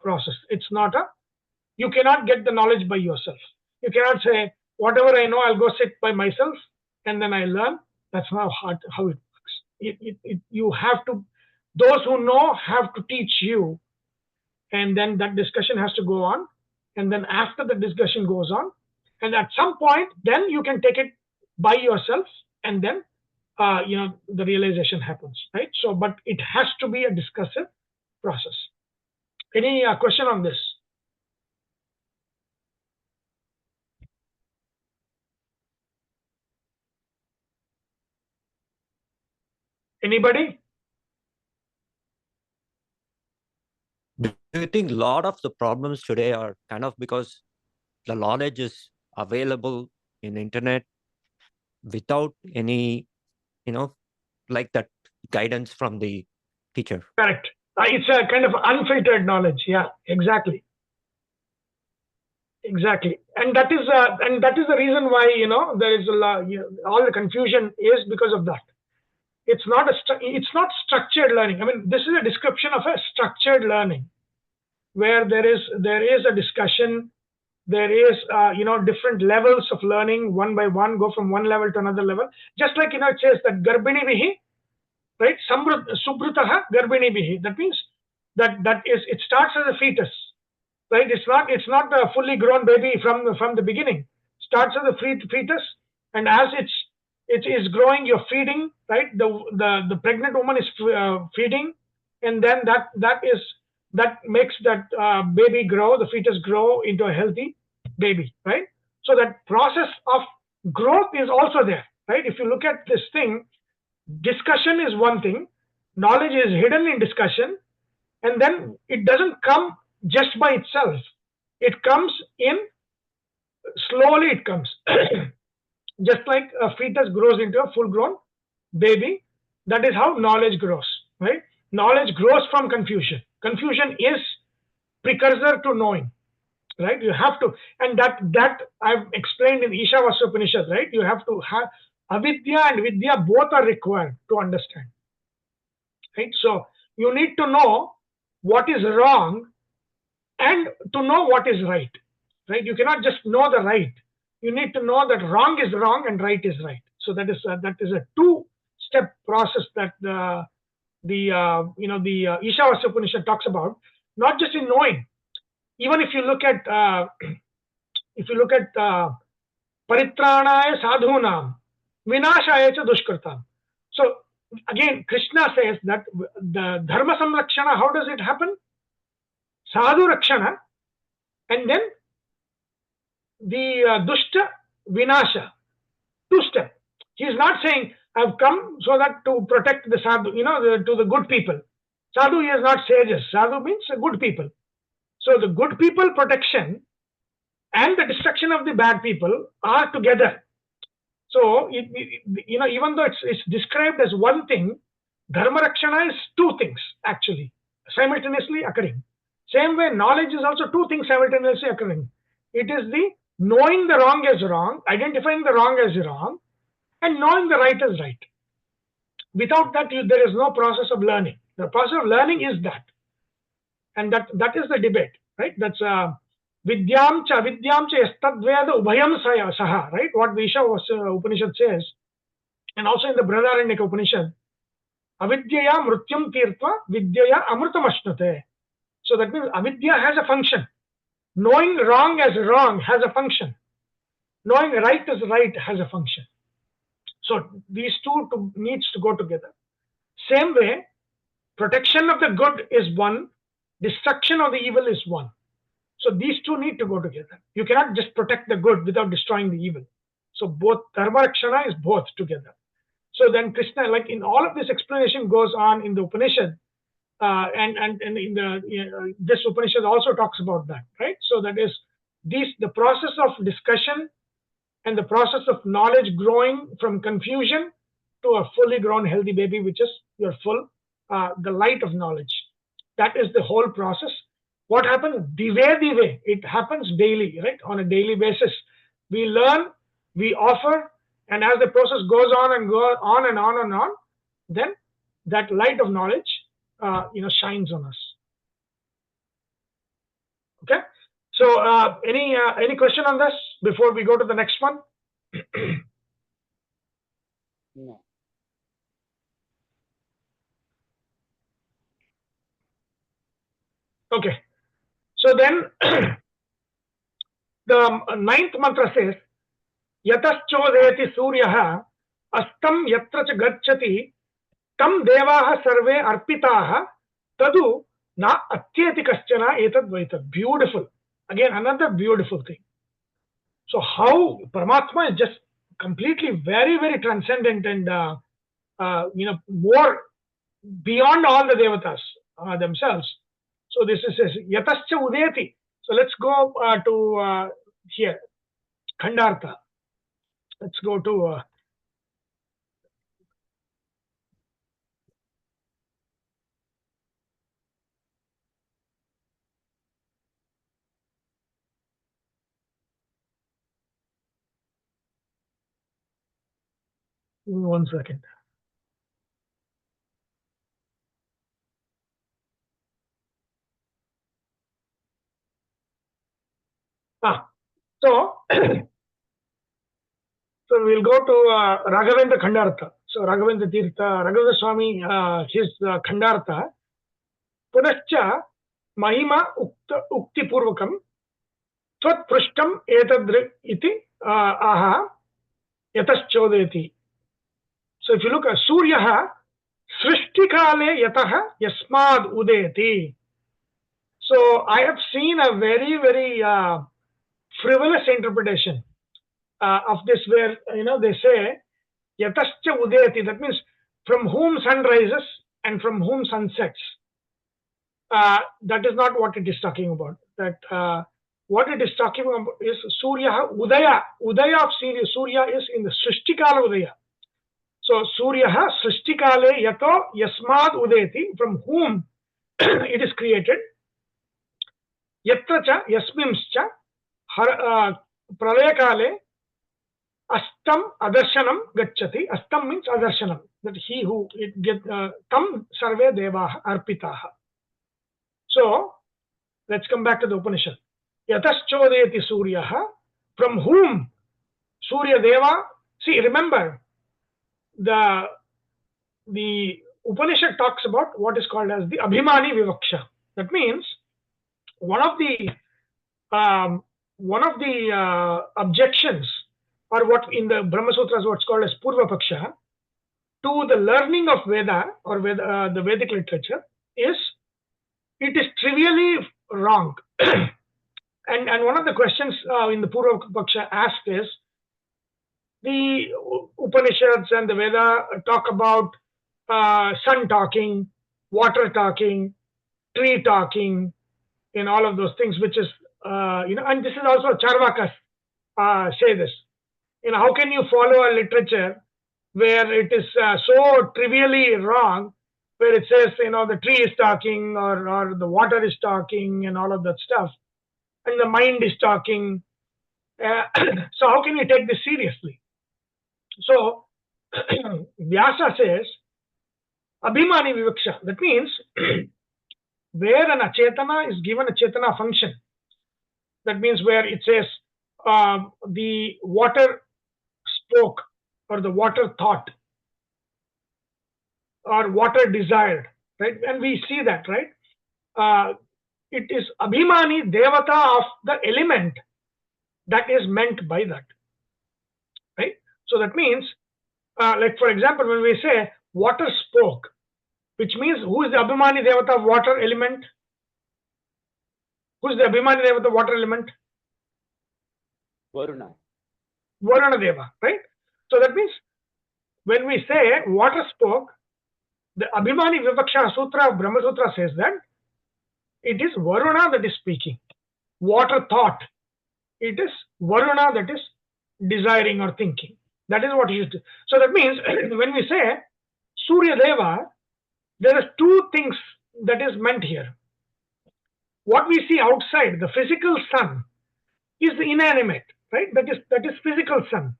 process. It's not you cannot get the knowledge by yourself. You cannot say, whatever I know, I'll go sit by myself and then I learn. That's not how it works. You have to, those who know have to teach you, and then that discussion has to go on. And then after the discussion goes on, and at some point, then you can take it by yourself, and then the realization happens, right? So, but it has to be a discursive process. Any question on this? Anybody? Do you think a lot of the problems today are kind of because the knowledge is available in internet without any, like that guidance from the teacher? Correct. It's a kind of unfiltered knowledge. Yeah, exactly. Exactly. And that is the reason why, there is all the confusion is because of that. It's not structured learning. I mean, this is a description of a structured learning where there is a discussion, there is different levels of learning, one by one, go from one level to another level. Just like, it says that garbini bihi, right? Subrutaha garbini bihi. That means that it starts as a fetus, right? It's not a fully grown baby from the beginning. Starts as a fetus, and as it is growing, you're feeding, right? The pregnant woman is feeding, and then that makes that baby grow, the fetus grow into a healthy baby, right? So that process of growth is also there, right? If you look at this thing, discussion is one thing, knowledge is hidden in discussion, and then it doesn't come just by itself. It comes in slowly. It comes just like a fetus grows into a full-grown baby. That is how knowledge grows, right? Knowledge grows from confusion. Confusion is precursor to knowing, right? You have to, and that I've explained in Ishavasya Upanishad, right? You have to have avidya and vidya, both are required to understand, right? So you need to know what is wrong and to know what is right, right? You cannot just know the right. You need to know that wrong is wrong and right is right. So that is a two-step process that the Ishavasya Upanishad talks about, not just in knowing. Even if you look at paritranaya sadhunam vinashaya cha dushkartam. So again, Krishna says that the dharma samrakshana, how does it happen? Sadhu rakshana, and then the dushta vinasha, two-step. He is not saying, I've come so that to protect the sadhu, to the good people. Sadhu is not sages. Sadhu means good people. So the good people protection and the destruction of the bad people are together. So, even though it's described as one thing, dharma rakshana is two things actually simultaneously occurring. Same way, knowledge is also two things simultaneously occurring. It is the knowing the wrong as wrong, identifying the wrong as wrong, and knowing the right as right. Without that, there is no process of learning. The process of learning is that. And that is the debate, right? That's vidyam cha avidyam cha yastadveda ubhayam saha, right? What the Ishavasya Upanishad says. And also in the Brihadaranyaka Upanishad, avidyaya mrutyam tirtva vidyaya amrutam ashnate. So that means avidya has a function. Knowing wrong as wrong has a function. Knowing right as right has a function. So these two needs to go together. Same way, protection of the good is one, destruction of the evil is one. So these two need to go together. You cannot just protect the good without destroying the evil. So both dharma rakshana is both together. So then Krishna, like in all of this explanation goes on in the Upanishad, and in the this Upanishad also talks about that, right? So that is the process of discussion and the process of knowledge growing from confusion to a fully grown healthy baby, which is your full the light of knowledge. That is the whole process. What happens? Dive. It happens daily, right? On a daily basis. We learn, we offer, and as the process goes on and goes on and on and on, then that light of knowledge shines on us. Okay. So any question on this before we go to the next one? No. Okay. So then the ninth mantra says, Yataschodeti Suryaha Astam Yatra Cha Gacchati Tam Devaha Sarve Arpitaha Tadu Na Atyeti Kaschana Etad Vaitad. Beautiful. Again, another beautiful thing. So how Paramatma is just completely very, very transcendent and more beyond all the devatas themselves. So this is Yatascha Udeti. So let's go to here, Khandartha. Let's go to one second. So we'll go to Raghavendra Khandartha. So Raghavendra Tirtha, Raghavendra Swami, his Khandartha. Punascha Mahima Ukti Purvakam Tvat Prishtam Etadri iti aha Yataschodeti. So if you look at Suryaha Srishtikale Yataha Yasmad Udeti. So I have seen a very, very frivolous interpretation of this, where they say Yatascha Udeti. That means from whom sun rises and from whom sun sets. That is not what it is talking about. That what it is talking about is Surya Udaya. Udaya of Surya is in the Srishtikala Udaya. So Surya Srishtikale Yato Yasmad Udeti, from whom it is created. Yatra cha Yasmimscha Pralayakale Astam Adarshanam Gacchati. Astam means Adarshanam. That he who Tam Sarve Devaha Arpitaha. So let's come back to the Upanishad. Yataschodeti Suryaha, from whom Surya Deva. See, remember, the Upanishad talks about what is called as the Abhimani Vivaksha. That means one of the objections, or what in the Brahma Sutras what's called as Purva Paksha, to the learning of Veda or the Vedic literature is it is trivially wrong. And one of the questions in the Purva Paksha asked is, the Upanishads and the Veda talk about sun talking, water talking, tree talking, and all of those things, which is, and this is also Charvakas say this. How can you follow a literature where it is so trivially wrong, where it says, the tree is talking or the water is talking and all of that stuff, and the mind is talking. So how can you take this seriously? So Vyasa says, Abhimani Vivaksha. That means where an achetana is given a chetana function. That means where it says the water spoke, or the water thought, or water desired, right? And we see that, right? It is Abhimani Devata of the element that is meant by that, right? So that means Like for example, when we say water spoke, which means who is the Abhimani Devata of water element? Who is the Abhimani Devata of water element? Varuna. Varuna Deva, right? So that means when we say water spoke, the Abhimani Vivaksha Sutra of Brahma Sutra says that it is Varuna that is speaking. Water thought. It is Varuna that is desiring or thinking. That is what you do. So that means when we say Surya Deva, there are two things that is meant here. What we see outside, the physical sun, is the inanimate, right? That is physical sun.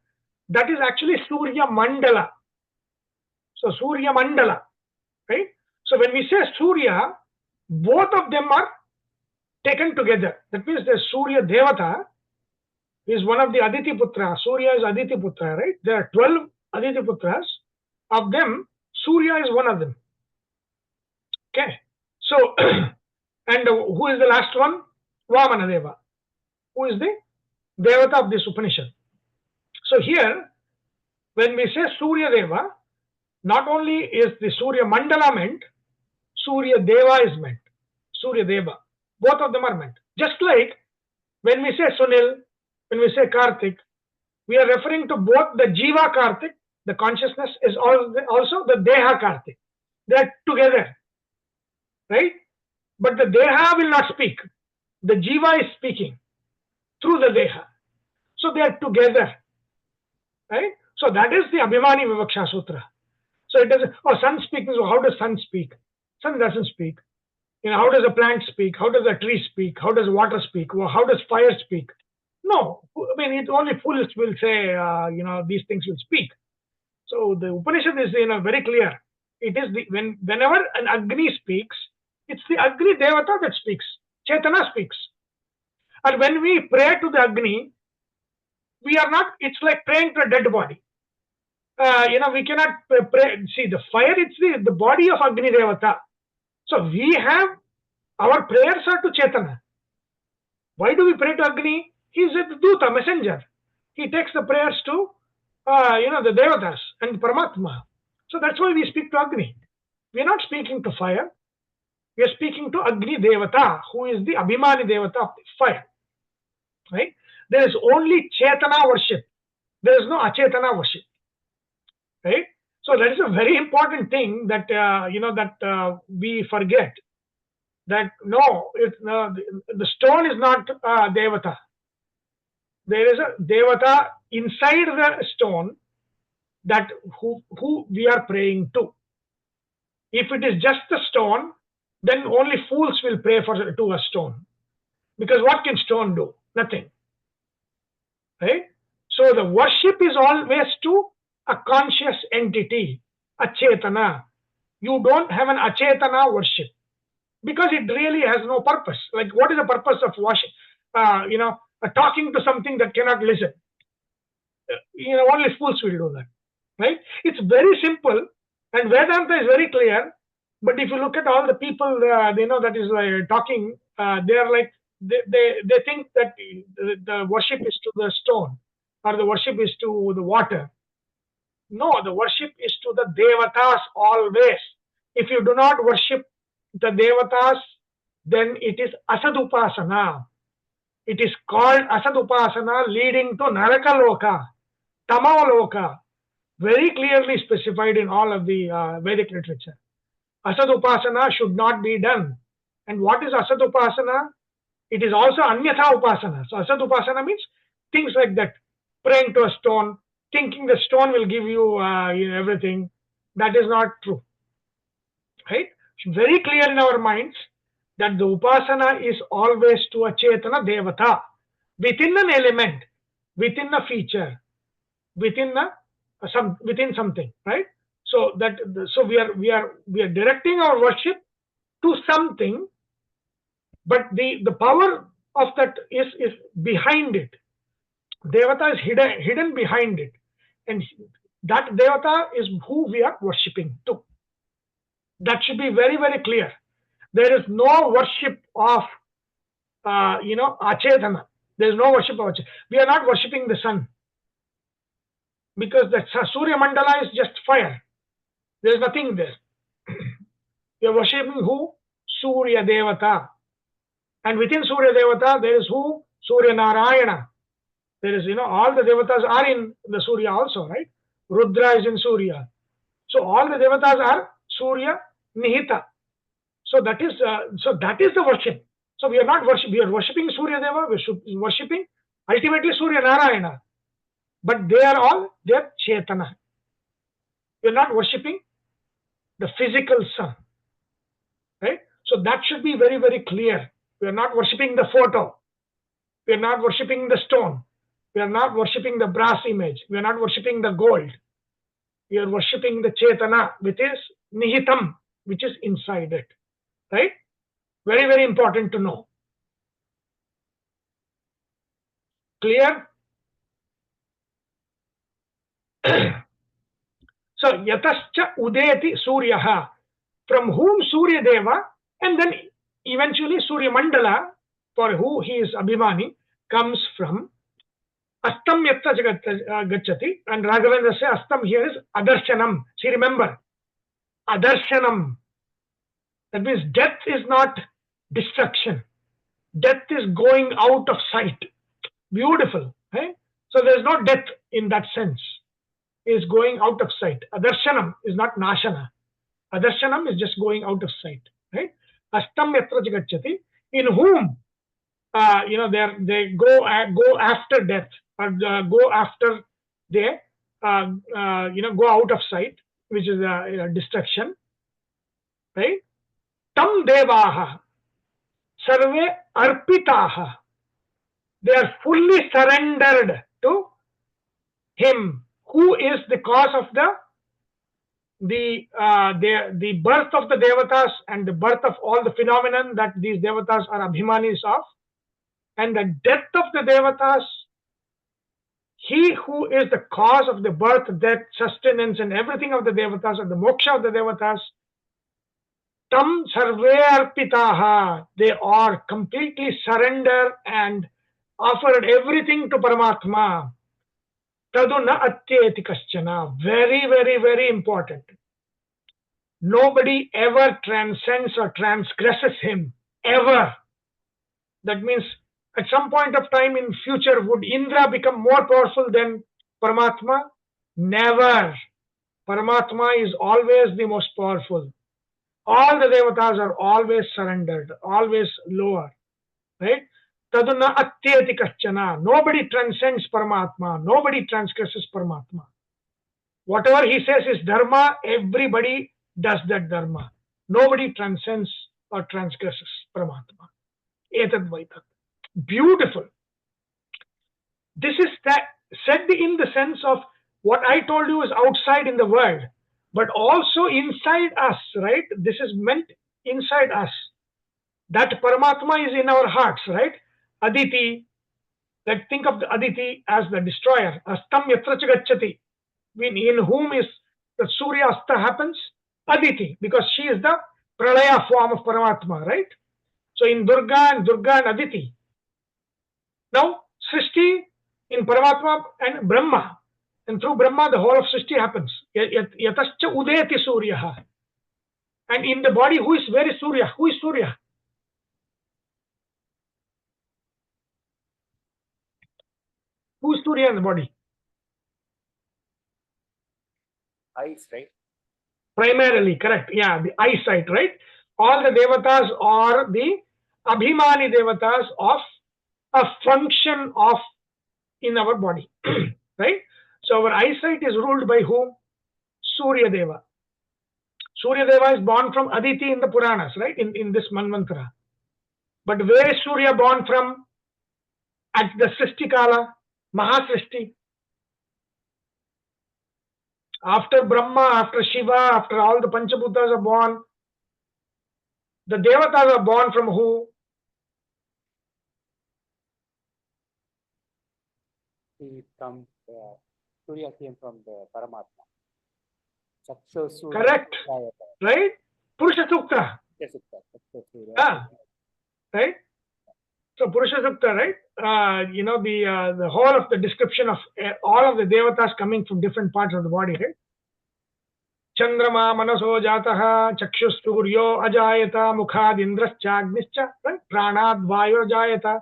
That is actually Surya Mandala. So Surya Mandala, right? So when we say Surya, both of them are taken together. That means the Surya Devata is one of the Aditi Putra. Surya is Aditi Putra, right? There are 12 Aditi Putras. Of them, Surya is one of them. Okay. So, and who is the last one? Vamana Deva. Who is the Devata of this Upanishad? So here, when we say Surya Deva, not only is the Surya Mandala meant, Surya Deva is meant. Surya Deva. Both of them are meant. Just like when we say Sunil, when we say Karthik, we are referring to both the Jiva Karthik, the consciousness, is also the Deha Karthik. They are together, right? But the Deha will not speak. The Jiva is speaking through the Deha. So they are together, right? So that is the Abhimani Vivaksha Sutra. So it doesn't, oh, sun speaks. So how does sun speak? Sun doesn't speak. How does a plant speak? How does a tree speak? How does water speak? Well, how does fire speak? No, I mean, it only fools will say, these things will speak. So the Upanishad is, very clear. It is whenever an Agni speaks, it's the Agni Devata that speaks. Chaitana speaks. And when we pray to the Agni, we are not, it's like praying to a dead body. We cannot pray. See, the fire, it's the body of Agni Devata. So we have, our prayers are to Chaitana. Why do we pray to Agni? He is a Duta, messenger. He takes the prayers to, the Devatas and Paramatma. So that's why we speak to Agni. We are not speaking to fire. We are speaking to Agni Devata, who is the Abhimani Devata of the fire. Right? There is only Chaitana worship. There is no Achetana worship. Right? So that is a very important thing that, we forget. That no, the stone is not Devata. There is a Devata inside the stone that who we are praying to. If it is just the stone, then only fools will pray to a stone. Because what can stone do? Nothing. Right? So the worship is always to a conscious entity, a Chetana. You don't have an Achetana worship. Because it really has no purpose. Like, what is the purpose of worship? Talking to something that cannot listen. Only fools will do that. Right? It's very simple, and Vedanta is very clear. But if you look at all the people, that is talking, they are like, they think that the worship is to the stone, or the worship is to the water. No, the worship is to the Devatas always. If you do not worship the Devatas, then it is Asadupasana. It is called Asadupasana, leading to Narakaloka, Tamaloka, very clearly specified in all of the Vedic literature. Asadupasana should not be done. And what is Asadupasana? It is also Anyatha Upasana. So Asadupasana means things like that. Praying to a stone, thinking the stone will give you everything. That is not true. Right? It's very clear in our minds that the Upasana is always to a Chetana Devata, within an element, within a feature, within something, right? So we are directing our worship to something, but the power of that is behind it. Devata is hidden behind it, and that Devata is who we are worshipping to. That should be very, very clear. There is no worship of Achetana. There is no worship of Achetana. We are not worshipping the sun. because the Surya Mandala is just fire. There is nothing there. You are worshipping who? Surya Devata. And within Surya Devata, there is who? Surya Narayana. There is, all the devatas are in the Surya also, right? Rudra is in Surya. So all the devatas are Surya Nihita. So that is the worship. So we are not worship. We are worshipping Surya Deva. We should be worshipping ultimately Surya Narayana. But they are Chetana. We are not worshipping the physical sun, right? So that should be very, very clear. We are not worshipping the photo. We are not worshipping the stone. We are not worshipping the brass image. We are not worshipping the gold. We are worshipping the Chetana, which is Nihitam, which is inside it, right? Very, very important to know. Clear? So, Yatascha Udeti Suryaha, from whom Surya Deva, and then eventually Surya Mandala, for who he is Abhimani, comes from Astam Yatta Gachati, and Raghavendra says Astam here is Adarshanam. See, remember, Adarshanam. That means death is not destruction. Death is going out of sight. Beautiful. Right? So there is no death in that sense. It is going out of sight. Adarshanam is not Nashana. Adarshanam is just going out of sight. Right? Astam Yatra Gachati, in whom they go after death, or go after they go out of sight, which is destruction. Right? Tam Devaha Sarve Arpitaha. They are fully surrendered to him, who is the cause of the birth of the devatas and the birth of all the phenomenon that these devatas are abhimanis of, and the death of the devatas. He who is the cause of the birth, death, sustenance, and everything of the devatas, and the moksha of the devatas, tam sarve arpitaha, they are completely surrendered and offered everything to Paramatma. Tadu na atyeti kaschana. Very, very, very important. Nobody ever transcends or transgresses him. Ever. That means at some point of time in future, would Indra become more powerful than Paramatma? Never. Paramatma is always the most powerful. All the devatas are always surrendered, always lower. Right? Taduna atyeti kaschana. Nobody transcends Paramatma. Nobody transgresses Paramatma. Whatever he says is dharma, everybody does that dharma. Nobody transcends or transgresses Paramatma. Etad vaitat. Beautiful. This is said in the sense of what I told you is outside in the world, but also inside us, right? This is meant inside us. That Paramatma is in our hearts, right? Aditi, think of the Aditi as the destroyer. Astam yatra gachati, in whom is the Surya Asta happens? Aditi, because she is the Pralaya form of Paramatma, right? So in Durga and Aditi. Now, Srishti in Paramatma and Brahma, and through Brahma the whole of Srishti happens. Yatascha udeti Suryaha. And in the body, who is very Surya? Who is Surya? Who is Surya in the body? Eyes, right? Primarily, correct. Yeah, the eyesight, right? All the devatas are the Abhimani devatas of a function of in our body, right? So our eyesight is ruled by whom? Surya Deva. Surya Deva is born from Aditi in the Puranas, right? In this Manvantara. But where is Surya born from? At the Srishti Kala, Mahasrishti. After Brahma, after Shiva, after all the Panchabhutas are born, the Devatas are born from who? Surya came from the Paramatma. Chakshu Surya. Correct. Right? Purusha Sukta. Yes, Surya. Ah, right? So Purusha Sukta, right? the whole of the description of all of the devatas coming from different parts of the body, right? Chandrama manaso jataha chakshusuryo ajayata mukhad indrascha agnischa, right? Pranad vayu ajayata.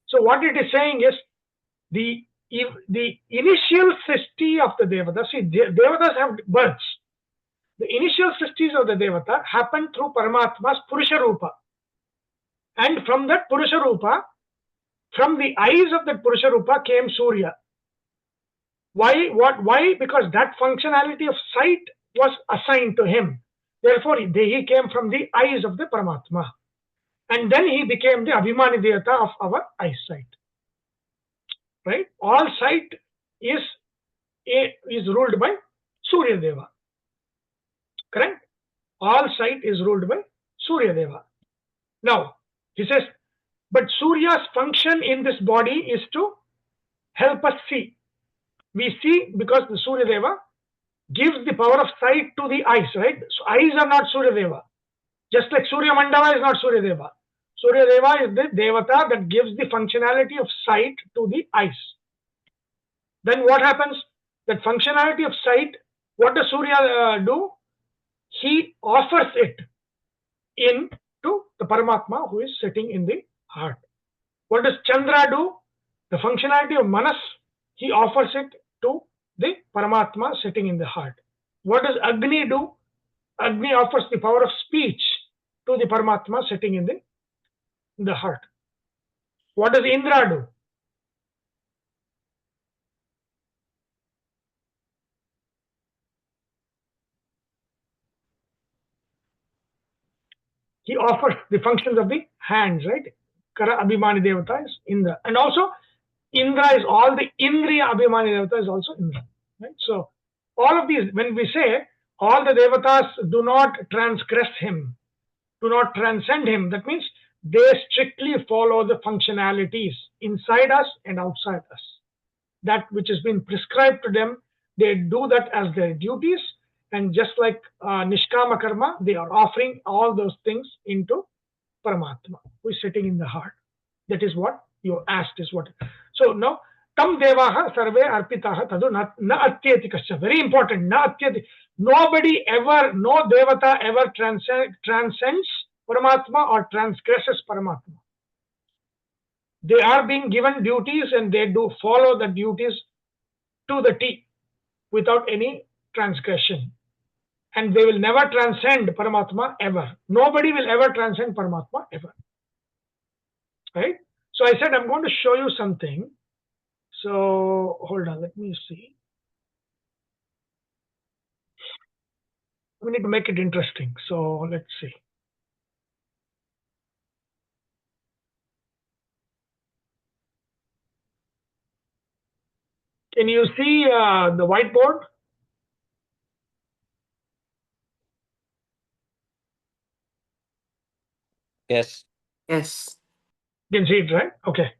So what it is saying is the initial srishti of the devata. See, devatas have births. The initial srishtis of the devata happened through Paramatma's Purusha Rupa. And from that Purusha Rupa, from the eyes of that Purusha Rupa came Surya. Why? Why? Because that functionality of sight was assigned to him. Therefore, he came from the eyes of the Paramatma. And then he became the Abhimani Devata of our eyesight. Right? All sight is ruled by Surya Deva. Correct? All sight is ruled by Surya Deva. Now, he says, but Surya's function in this body is to help us see. We see because the Surya Deva gives the power of sight to the eyes, right? So eyes are not Surya Deva. Just like Surya Mandava is not Surya Deva. Surya Deva is the Devata that gives the functionality of sight to the eyes. Then what happens? That functionality of sight, what does Surya do? He offers it into the Paramatma who is sitting in the heart. What does Chandra do? The functionality of Manas, he offers it to the Paramatma sitting in the heart. What does Agni do? Agni offers the power of speech to the Paramatma sitting in the heart. What does Indra do? He offers the functions of the hands, right? Kara Abhimani Devata is Indra. And also, Indra is all the Indriya Abhimani Devata is also Indra. Right? So, all of these, when we say all the Devatas do not transgress him, do not transcend him, that means they strictly follow the functionalities inside us and outside us. That which has been prescribed to them, they do that as their duties. And just like Nishkama Karma, they are offering all those things into Paramatma, who is sitting in the heart. That is what you asked is what. So now, tam devaha sarve arpitaha tadu na atyeti kasya. Very important, na atyeti. Nobody ever, no devata ever transcends Paramatma or transgresses Paramatma. They are being given duties and they do follow the duties to the T without any transgression. And they will never transcend Paramatma ever. Nobody will ever transcend Paramatma ever. Right? So I said I'm going to show you something. So hold on, let me see. We need to make it interesting. So let's see. Can you see the whiteboard? Yes. Yes. You can see it, right? Okay.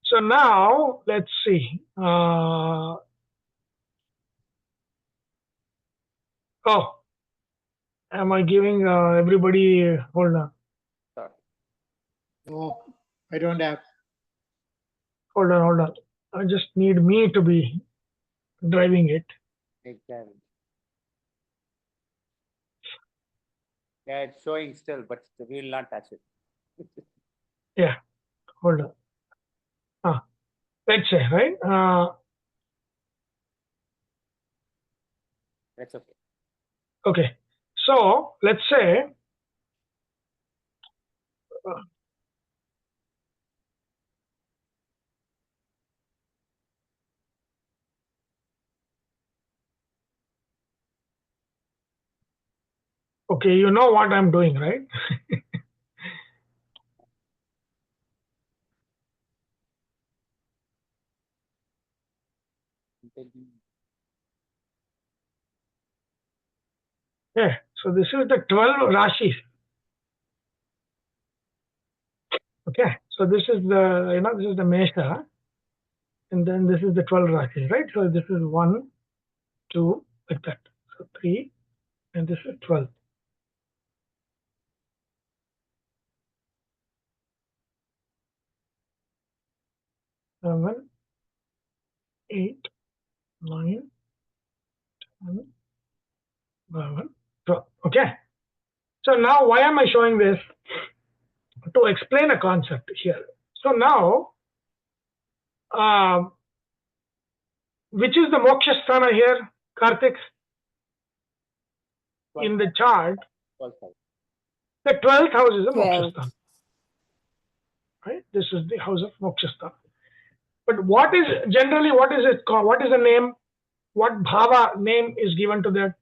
So now let's see. Oh, am I giving everybody? Hold on. No, I don't have. Hold on. I just need me to be driving it. Exactly. Yeah, it's showing still, but we will not touch it. Yeah. Hold on. Let's say, right? That's okay. Okay. So let's say. Okay, you know what I'm doing, right? Yeah. So this is the 12 Rashis. Okay. So this is the, this is the Mesha. And then this is the 12 Rashis, right? So this is 1, 2, like that. So 3, and this is 12. 7, 8, 9, 10, 11, 12. Okay. So now why am I showing this? To explain a concept here. So now, which is the moksha sthana here, Karthik? In the chart, 12th house. the 12th house is the moksha 12. sthana. Right? This is the house of moksha sthana. But what is generally, what is it called? What is the name? What bhava name is given to that?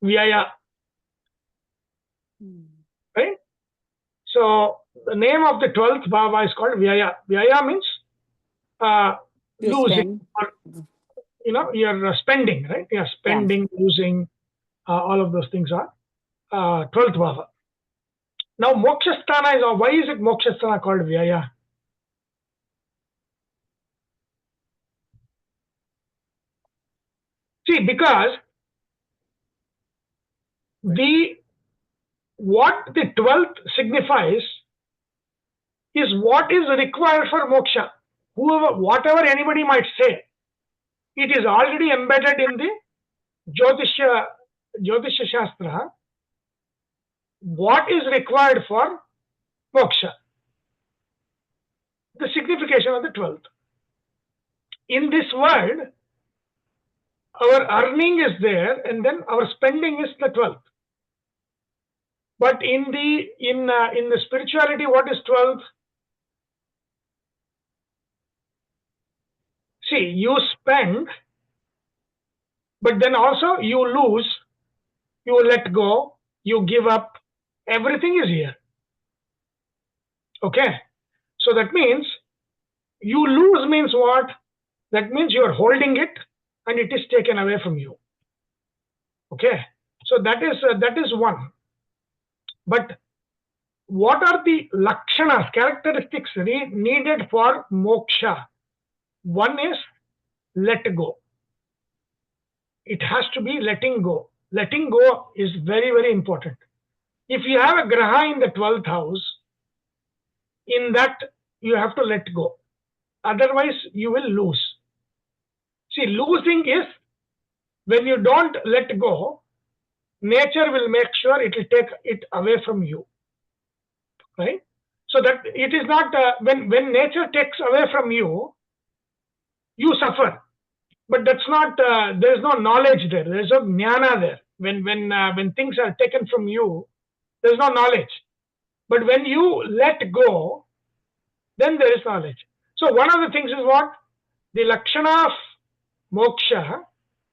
Vyaya. Right? So the name of the 12th bhava is called Vyaya. Vyaya means You losing, spend. or you're spending, right? You're spending, losing, all of those things are 12th bhava. Now moksha sthana is, why is it moksha sthana called Vyaya? See, because what the 12th signifies is what is required for moksha. Whatever anybody might say, it is already embedded in the Jyotisha Shastra. What is required for moksha? The signification of the 12th. In this world, our earning is there, and then our spending is the 12th. But in the spirituality, what is 12th? See, you spend, but then also you lose, you let go, you give up. Everything is here. Okay? So that means you lose means what? That means you are holding it and it is taken away from you. Okay? So that is one. But what are the lakshanas, characteristics needed for moksha? One is let go. It has to be letting go. Letting go is very, very important. If you have a graha in the 12th house, in that you have to let go. Otherwise, you will lose. See, losing is when you don't let go, nature will make sure it will take it away from you. Right? So that it is not, when nature takes away from you, you suffer. But that's not, there is no knowledge there. There is no jnana there. When things are taken from you, there is no knowledge. But when you let go, then there is knowledge. So one of the things is what? The lakshana of moksha,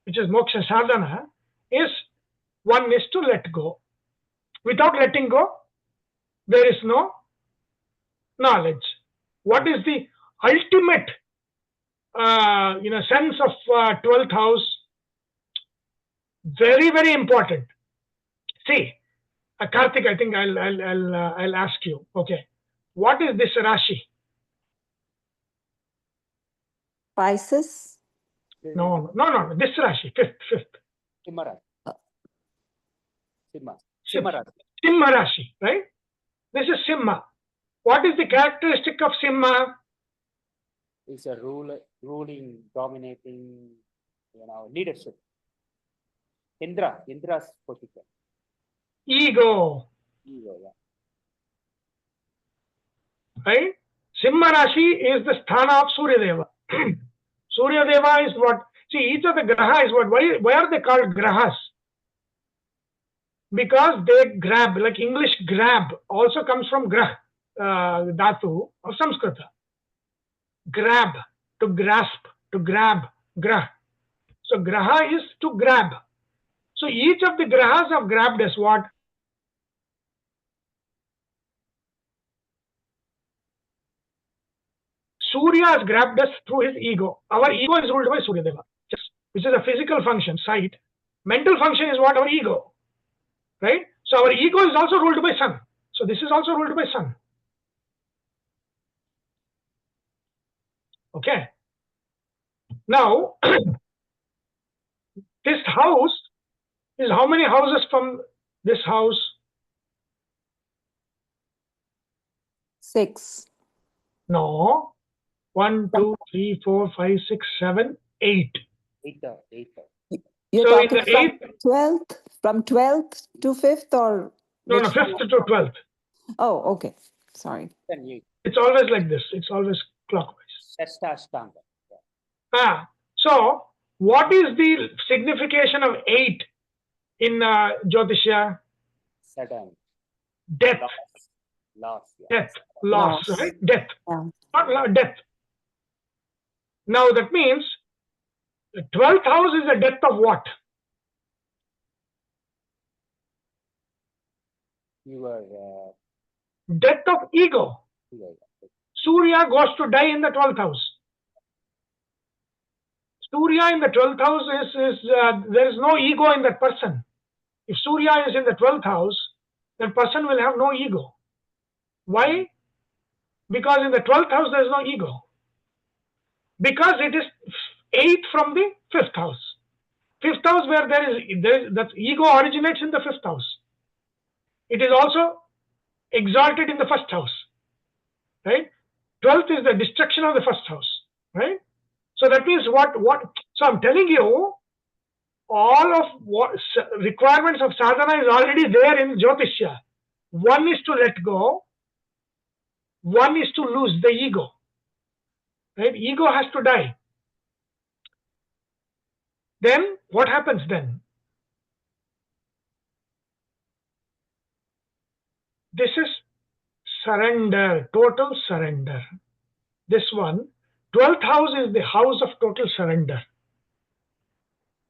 which is moksha sadhana, is one is to let go. Without letting go, there is no knowledge. What is the ultimate sense of 12th house? Very, very important. See, Karthik, I think I'll ask you. Okay, what is this Rashi? Spices. No. This Rashi, fifth. Simha. Simha Rashi, right? This is Simha. What is the characteristic of Simha? It's a ruling, dominating, leadership. Indra's position. Ego. Ego, yeah. Right? Simha Rashi is the sthana of Surya Deva. Surya Deva is what? See, each of the graha is what? Why are they called grahas? Because they grab, like English grab also comes from grah, dhatu of Sanskrita. Grab, to grasp, to grab, grah. So graha is to grab. So each of the grahas have grabbed as what? Surya has grabbed us through his ego. Our ego is ruled by Surya Deva, which is a physical function, sight. Mental function is what? Our ego. Right? So our ego is also ruled by sun. So this is also ruled by sun. Okay. Now, this house is how many houses from this house? 6. No. 1, 2, 3, 4, 5, 6, 7, 8. You're So in talking the from eighth, 12th, from 12th to 5th, or no, which 5th one? to 12th. Oh, okay. Sorry. It's always like this. It's always clockwise. So what is the signification of 8 in Jyotisha? Death. Death. Loss, Loss. right? Death. Yeah. Not death. Now that means the 12th house is the death of what? Death of ego. Surya goes to die in the 12th house. Surya in the 12th house there is no ego in that person. If Surya is in the 12th house, that person will have no ego. Why? Because in the 12th house there is no ego. Because it is 8 from the 5th house. 5th house where there is that ego originates in the 5th house. It is also exalted in the 1st house. Right? 12th is the destruction of the 1st house. Right? So that means what? So I'm telling you, all of what requirements of sadhana is already there in Jyotisha. One is to let go. One is to lose the ego. Right? Ego has to die. Then what happens then? This is surrender, total surrender. This one, 12th house is the house of total surrender.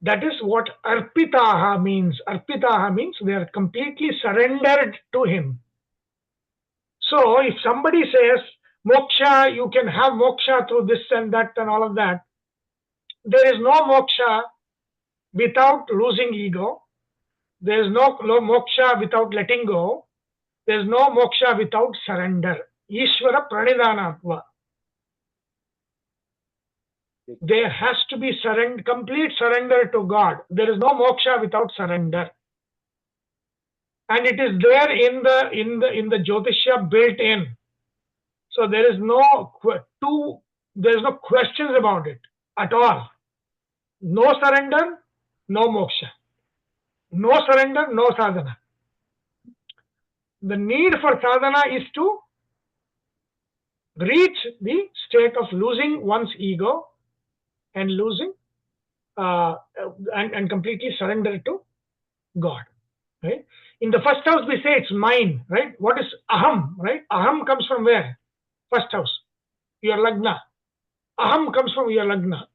That is what arpitaha means. Arpitaha means they are completely surrendered to him. So if somebody says, moksha, you can have moksha through this and that and all of that, there is no moksha without losing ego. There is no moksha without letting go. There is no moksha without surrender. Ishvara pranidhanatva. There has to be complete surrender to God. There is no moksha without surrender. And it is there in the Jyotisha built in. So there is no questions about it at all. No surrender, no moksha. No surrender, no sadhana. The need for sadhana is to reach the state of losing one's ego and losing and completely surrender to God. Right? In the 1st house we say it's mine. Right? What is aham? Right? Aham comes from where? 1st house. Your lagna. Aham comes from your lagna.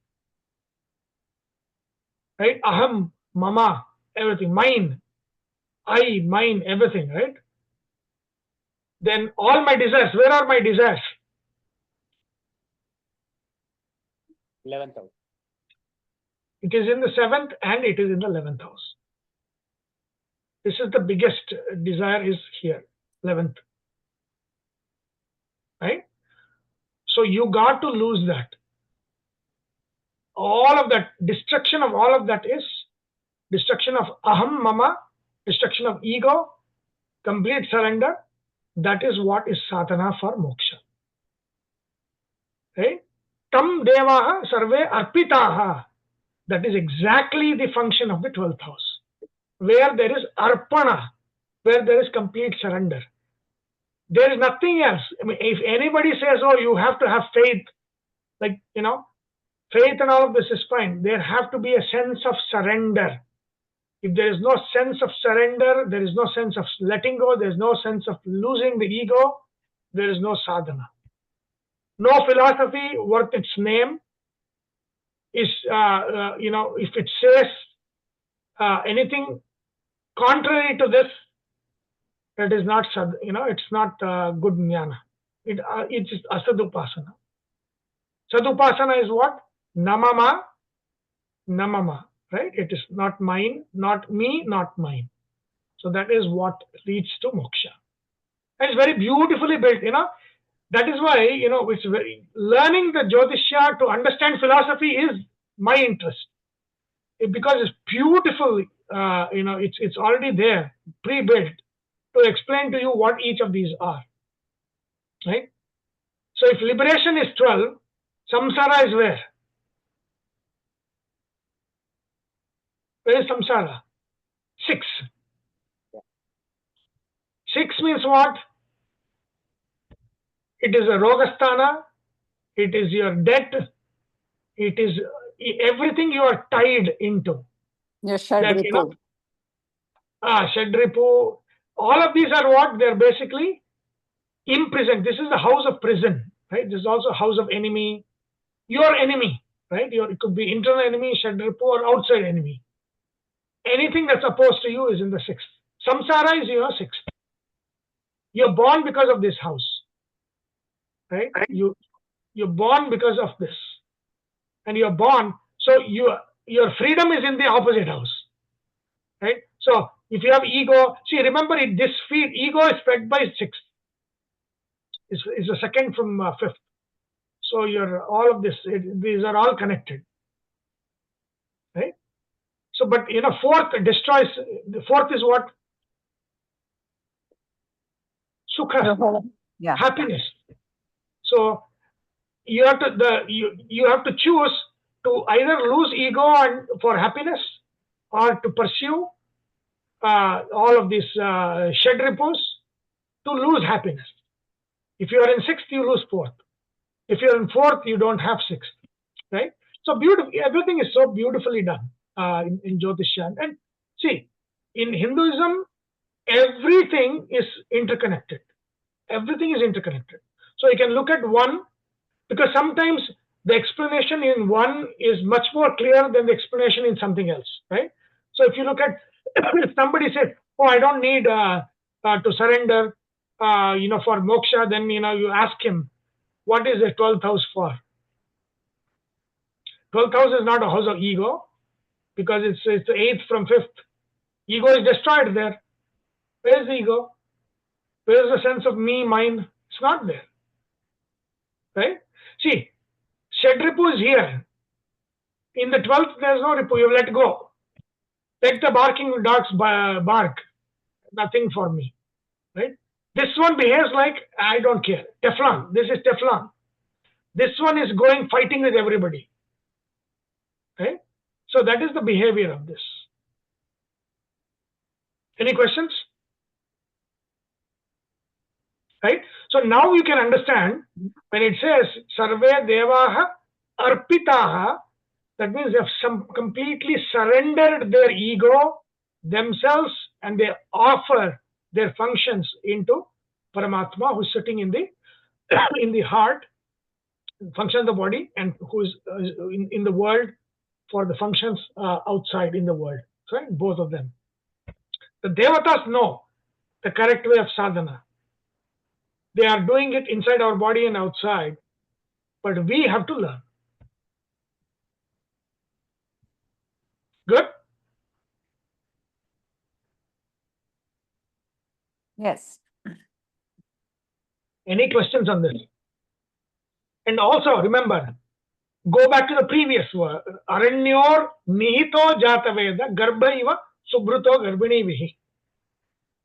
Right? Aham, mama, everything. Mine. I, mine, everything. Right? Then all my desires. Where are my desires? 11th house. It is in the 7th and it is in the 11th house. This is the biggest desire is here, 11th. Right? So you got to lose that. All of that, destruction of all of that is destruction of aham, mama, destruction of ego, complete surrender. That is what is sadhana for moksha. Right? Tam devaha sarve arpitaha. That is exactly the function of the 12th house, where there is arpana, where there is complete surrender. There is nothing else. I mean, if anybody says, oh, you have to have faith, like, faith and all of this is fine. There have to be a sense of surrender. If there is no sense of surrender, there is no sense of letting go, there is no sense of losing the ego, there is no sadhana. No philosophy worth its name is, if it says anything contrary to this, it is not, it's not good jnana. It's asadupasana. Sadupasana is what? Namama, right? It is not mine, not me, not mine. So that is what leads to moksha. And it's very beautifully built, That is why, it's learning the Jyotisha to understand philosophy is my interest. Because it's beautiful it's already there, pre-built, to explain to you what each of these are. Right? So if liberation is 12, samsara is where? Where is samsara? 6. 6 means what? It is a rogasthana, it is your debt, it is everything you are tied into. Your Shadripu. Shadripu, all of these are what? They're basically imprisoned. This is the house of prison, right? This is also house of enemy. Your enemy, right? It could be internal enemy, Shadripu, or outside enemy. Anything that's opposed to you is in the 6th. Samsara is your 6th. You're born because of this house, right? You're born because of this, and you're born. So your freedom is in the opposite house, right? So if you have ego, see, remember this feed, ego is fed by 6th. Is the second from 5th. So all of this, these are all connected, right? So, but 4th destroys. The 4th is what? Sukha, Yeah. happiness. So you have to choose to either lose ego for happiness, or to pursue all of these shadripus to lose happiness. If you are in 6th, you lose 4th. If you're in 4th, you don't have 6th, right? So beautiful. Everything is so beautifully done in Jyotisha. And see, in Hinduism, everything is interconnected. Everything is interconnected. So you can look at one, because sometimes the explanation in one is much more clear than the explanation in something else, right? So if you look at, if somebody said, "Oh, I don't need to surrender, for moksha," then you ask him, what is the 12th house for? 12th house is not a house of ego, because it's the 8th from 5th. Ego is destroyed there. Where is the ego? Where is the sense of me, mine? It's not there. Right? See, Shadripu is here. In the 12th, there's no ripu. You let go. Let the barking dogs bark. Nothing for me. Right? This one behaves like, I don't care. Teflon. This is Teflon. This one is fighting with everybody. Right? So that is the behavior of this. Any questions? Right? So now you can understand when it says Sarve Devaha Arpitaha, that means they have completely surrendered their ego, themselves, and they offer their functions into Paramatma, who's sitting in the heart, function of the body, and who is in the world for the functions outside in the world. Right? Both of them. The Devatas know the correct way of sadhana. They are doing it inside our body and outside, but we have to learn. Good? Yes. Any questions on this? And also remember, go back to the previous word. Aranyor nihito jataveda garbha iva subhruto garbhini vihi.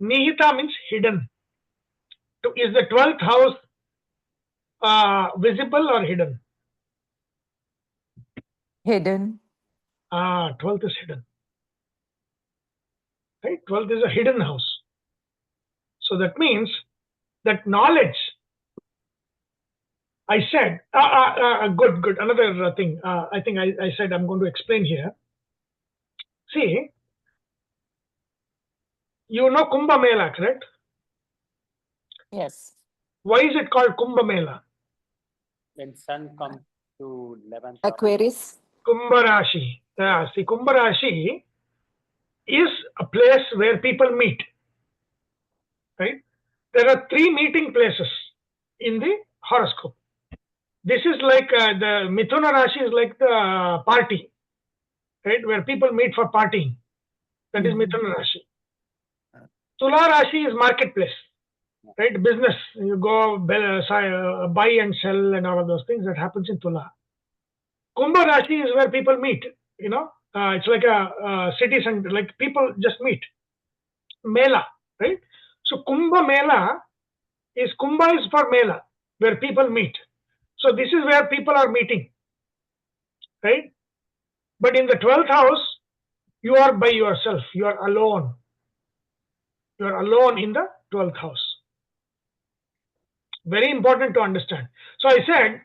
Nihita means hidden. Is the 12th house visible or hidden? Hidden. 12th is hidden. Right? 12th is a hidden house. So that means that knowledge, I said, good. Another thing, I think I said I'm going to explain here. See, you know Kumbh Mela, correct? Yes. Why is it called Kumbh Mela? When sun comes to 11th. Aquarius. Kumbh Rashi. See, Kumbh Rashi is a place where people meet. Right? There are 3 meeting places in the horoscope. This is like the Mithuna Rashi is like the party, right? Where people meet for partying. That is Mithuna Rashi. Tula Rashi is marketplace, right? Business. You go buy and sell and all of those things that happens in Tula. Kumbh Rashi is where people meet, It's like a city center, like people just meet. Mela, right? So Kumbh Mela Kumbh is for Mela, where people meet. So this is where people are meeting, right? But in the 12th house, you are by yourself. You are alone. You are alone in the 12th house. Very important to understand. So I said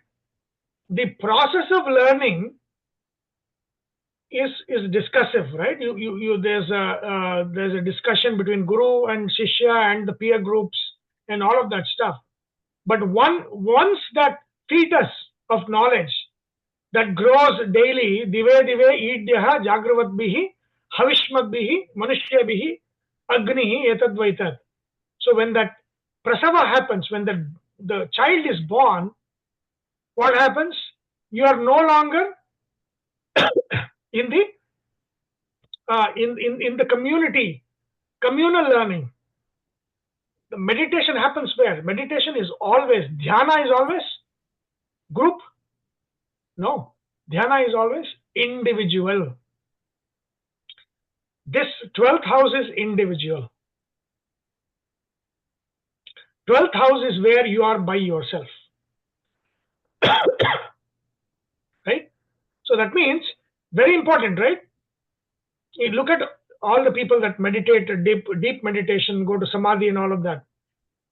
the process of learning is discursive, right? There's a discussion between guru and shishya and the peer groups and all of that stuff. But once that fetus of knowledge that grows daily, dive idyaha jagravatbihi havishmadbihi manushyabihi agnihi etadvaitat. So when that prasava happens, when the child is born, what happens? You are no longer in the communal learning. The meditation happens where? Meditation is always, dhyana is always group. No, dhyana is always individual. This 12th house is individual. 12th house is where you are by yourself. Right? So that means, very important, right? You look at all the people that meditate, deep meditation, go to samadhi and all of that.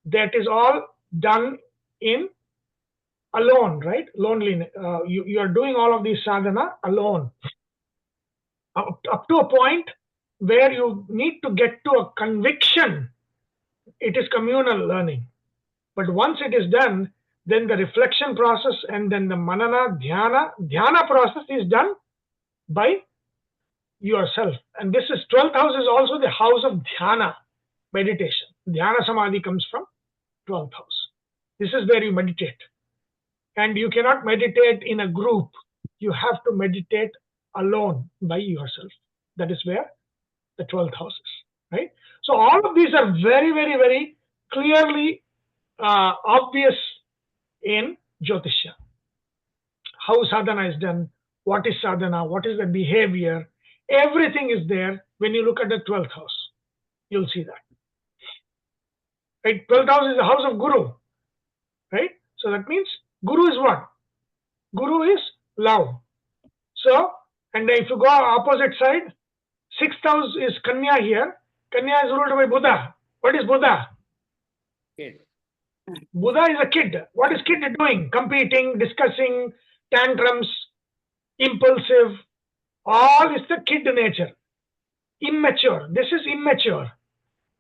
That is all done in alone, right? Loneliness. You are doing all of these sadhana alone. Up to a point where you need to get to a conviction, it is communal learning. But once it is done, then the reflection process and then the manana, dhyana process is done by yourself. And this is 12th house is also the house of dhyana, meditation. Dhyana samadhi comes from 12th house. This is where you meditate. And you cannot meditate in a group. You have to meditate alone by yourself. That is where the 12th house is, right? So all of these are very, very, very clearly obvious in Jyotisha. How sadhana is done, what is sadhana, what is the behavior, everything is there when you look at the 12th house. You'll see that. Right? 12th house is the house of Guru. Right? So that means Guru is what? Guru is love. So, and if you go opposite side, 6th house is Kanya here. Kanya is ruled by Buddha. What is Buddha? Kid. Buddha is a kid. What is kid doing? Competing, discussing, tantrums, impulsive. All is the kid nature. Immature. This is immature.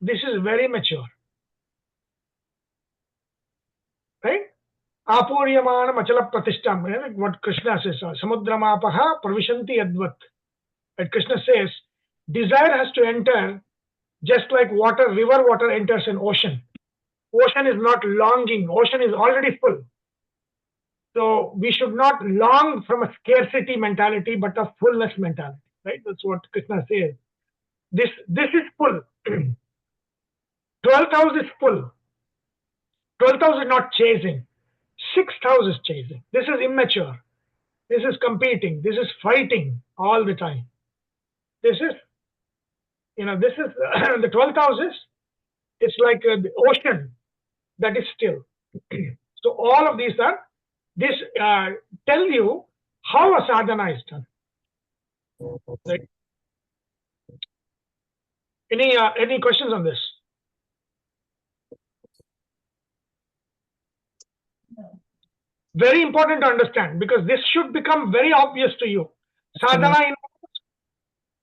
This is very mature. Right? Apuryamana machala pratishtam. Like what Krishna says. Samudramapaha pravishanti advat. And Krishna says, desire has to enter just like water, river water enters an ocean. Ocean is not longing. Ocean is already full. So we should not long from a scarcity mentality, but a fullness mentality. Right? That's what Krishna says. This is full. 12th house is full. 12th house is not chasing. 6th house is chasing. This is immature. This is competing. This is fighting all the time. This is, this is the 12th house is, it's like the ocean that is still. So all of these are, this tell you how a sadhana is done. Right? Any questions on this? Very important to understand, because this should become very obvious to you. Sadhana involves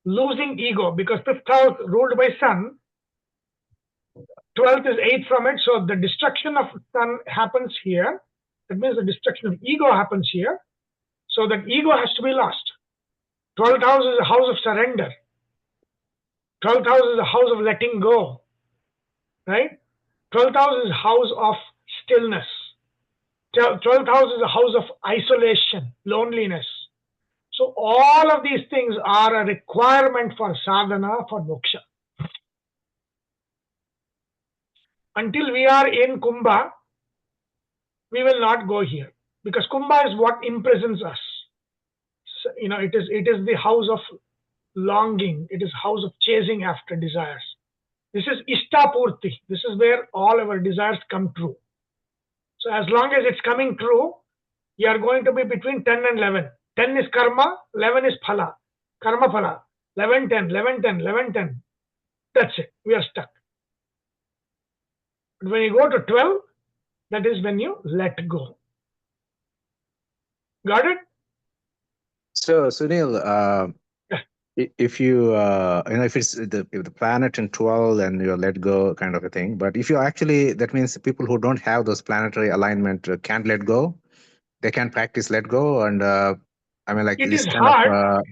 losing ego, because 5th house ruled by sun, 12th is 8th from it, so the destruction of sun happens here. That means the destruction of ego happens here. So that ego has to be lost. 12th house is a house of surrender. 12th house is a house of letting go. Right? 12th house is a house of stillness. 12th house is a house of isolation, loneliness. So all of these things are a requirement for sadhana, for moksha. Until we are in Kumbha, we will not go here, because Kumbha is what imprisons us. So, it is the house of longing. It is house of chasing after desires. This is Ishtapurti. This is where all our desires come true. So as long as it's coming true, you are going to be between 10 and 11. 10 is karma, 11 is phala. Karma phala. 11, 10, 11, 10, 11, 10. That's it. We are stuck. But when you go to 12, that is when you let go. Got it? So Sunil, if you if it's if the planet in 12 and you let go kind of a thing, but if you actually, that means people who don't have those planetary alignment can't let go. They can't practice let go, and I mean, like, It this is kind hard. of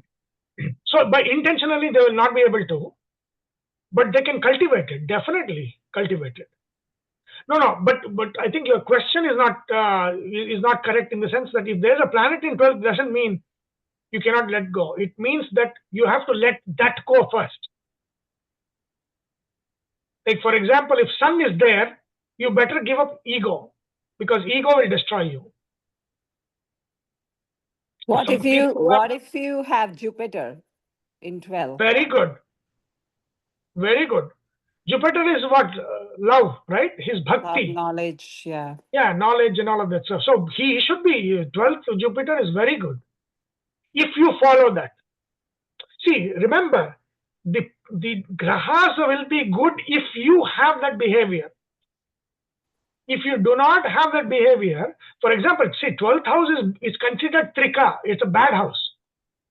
So by intentionally they will not be able to, but they can cultivate it. Definitely cultivate it. No, but I think your question is not correct in the sense that if there's a planet in 12, doesn't mean you cannot let go. It means that you have to let that go first. Like, for example, if sun is there, you better give up ego, because ego will destroy you. What Some if you people have Jupiter in 12? Very good. Very good. Jupiter is what? Love, right? His bhakti. Knowledge, yeah. Yeah, knowledge and all of that stuff. So he should be 12th Jupiter is very good if you follow that. See, remember, the grahas will be good if you have that behavior. If you do not have that behavior, for example, see, 12th house is considered trika. It's a bad house.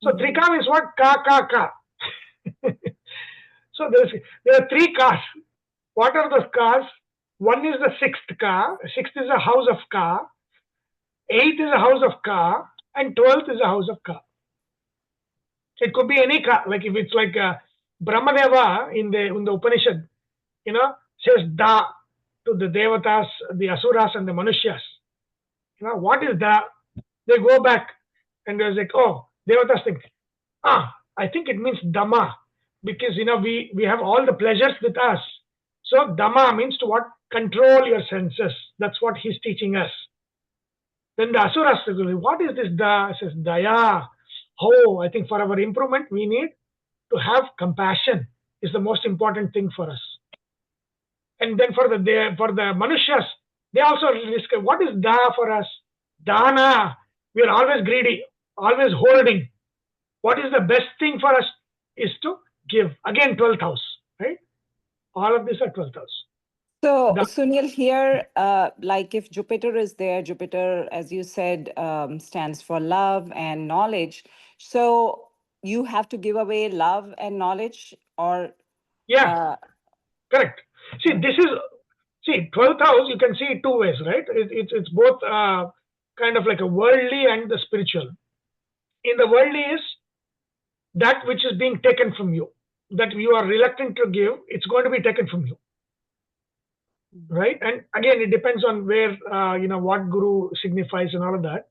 So trika means what? Ka. So there are 3 kas. What are those kas? One is the 6th ka. 6th is a house of ka. 8th is a house of ka. And 12th is a house of ka. It could be any ka. Like if it's like Brahmadeva in the Upanishad, says da to the devatas, the asuras, and the manushas. What is da? They go back and they're like, oh, devatas think, I think it means dhamma, because we have all the pleasures with us. So dhamma means to what? Control your senses. That's what he's teaching us. Then the asuras say, what is this da? Says daya. Oh, I think for our improvement we need to have compassion. Is the most important thing for us. And then for the manushas, they also discuss what is da for us. Dana. We are always greedy, always holding. What is the best thing for us is to give. Again, 12th house, right? All of these are 12th house. So, Sunil, here, like if Jupiter is there, Jupiter, as you said, stands for love and knowledge. So you have to give away love and knowledge, or? Yeah, correct. See, 12th house, you can see it 2 ways, right? It's both kind of like a worldly and the spiritual. In the worldly is that which is being taken from you, that you are reluctant to give, it's going to be taken from you. Right? And again, it depends on where, what guru signifies and all of that.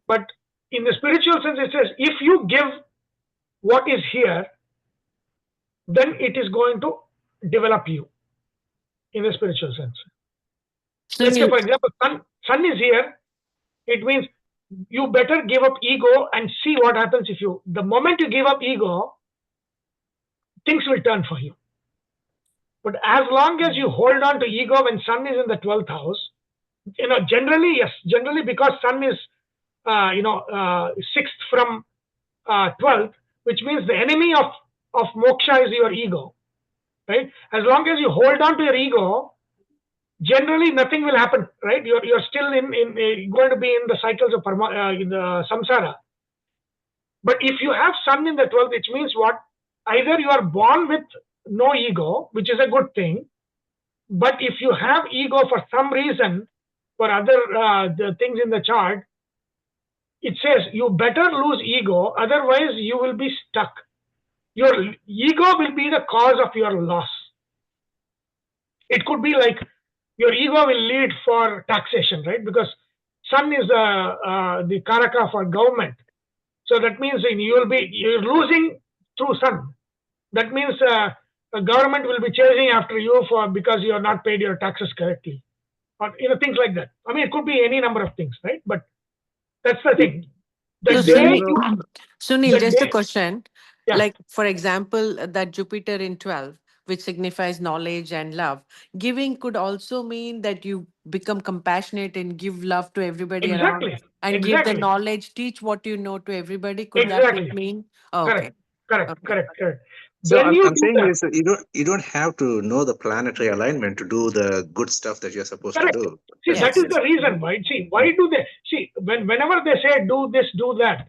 But in the spiritual sense, it says, if you give what is here, then it is going to develop you in a spiritual sense. Let's say, for example, sun is here. It means you better give up ego and see what happens the moment you give up ego, things will turn for you. But as long as you hold on to ego when sun is in the 12th house, generally because sun is, 6th from 12th, which means the enemy of moksha is your ego, right? As long as you hold on to your ego, generally nothing will happen, right? You're still going to be in the cycles of in the samsara. But if you have sun in the 12th, which means what? Either you are born with no ego, which is a good thing, but if you have ego for some reason, for other the things in the chart, it says you better lose ego, otherwise you will be stuck. Your ego will be the cause of your loss. It could be like your ego will lead for taxation, right? Because sun is the karaka for government. So that means you're losing through sun. That means the government will be chasing after you because you have not paid your taxes correctly, or things like that. I mean, it could be any number of things, right? But that's the thing. Sunil, just a question. Yeah. Like, for example, that Jupiter in 12, which signifies knowledge and love. Giving could also mean that you become compassionate and give love to everybody around Exactly. and give the Exactly. knowledge, teach what you know to everybody. Could that Exactly. mean? Oh, Correct. okay. Correct. Okay. Correct. Correct. So When you I'm do saying that, is that you don't have to know the planetary alignment to do the good stuff that you're supposed correct. to do. See, that Yes. is the reason, right? See, why do they see whenever they say do this, do that,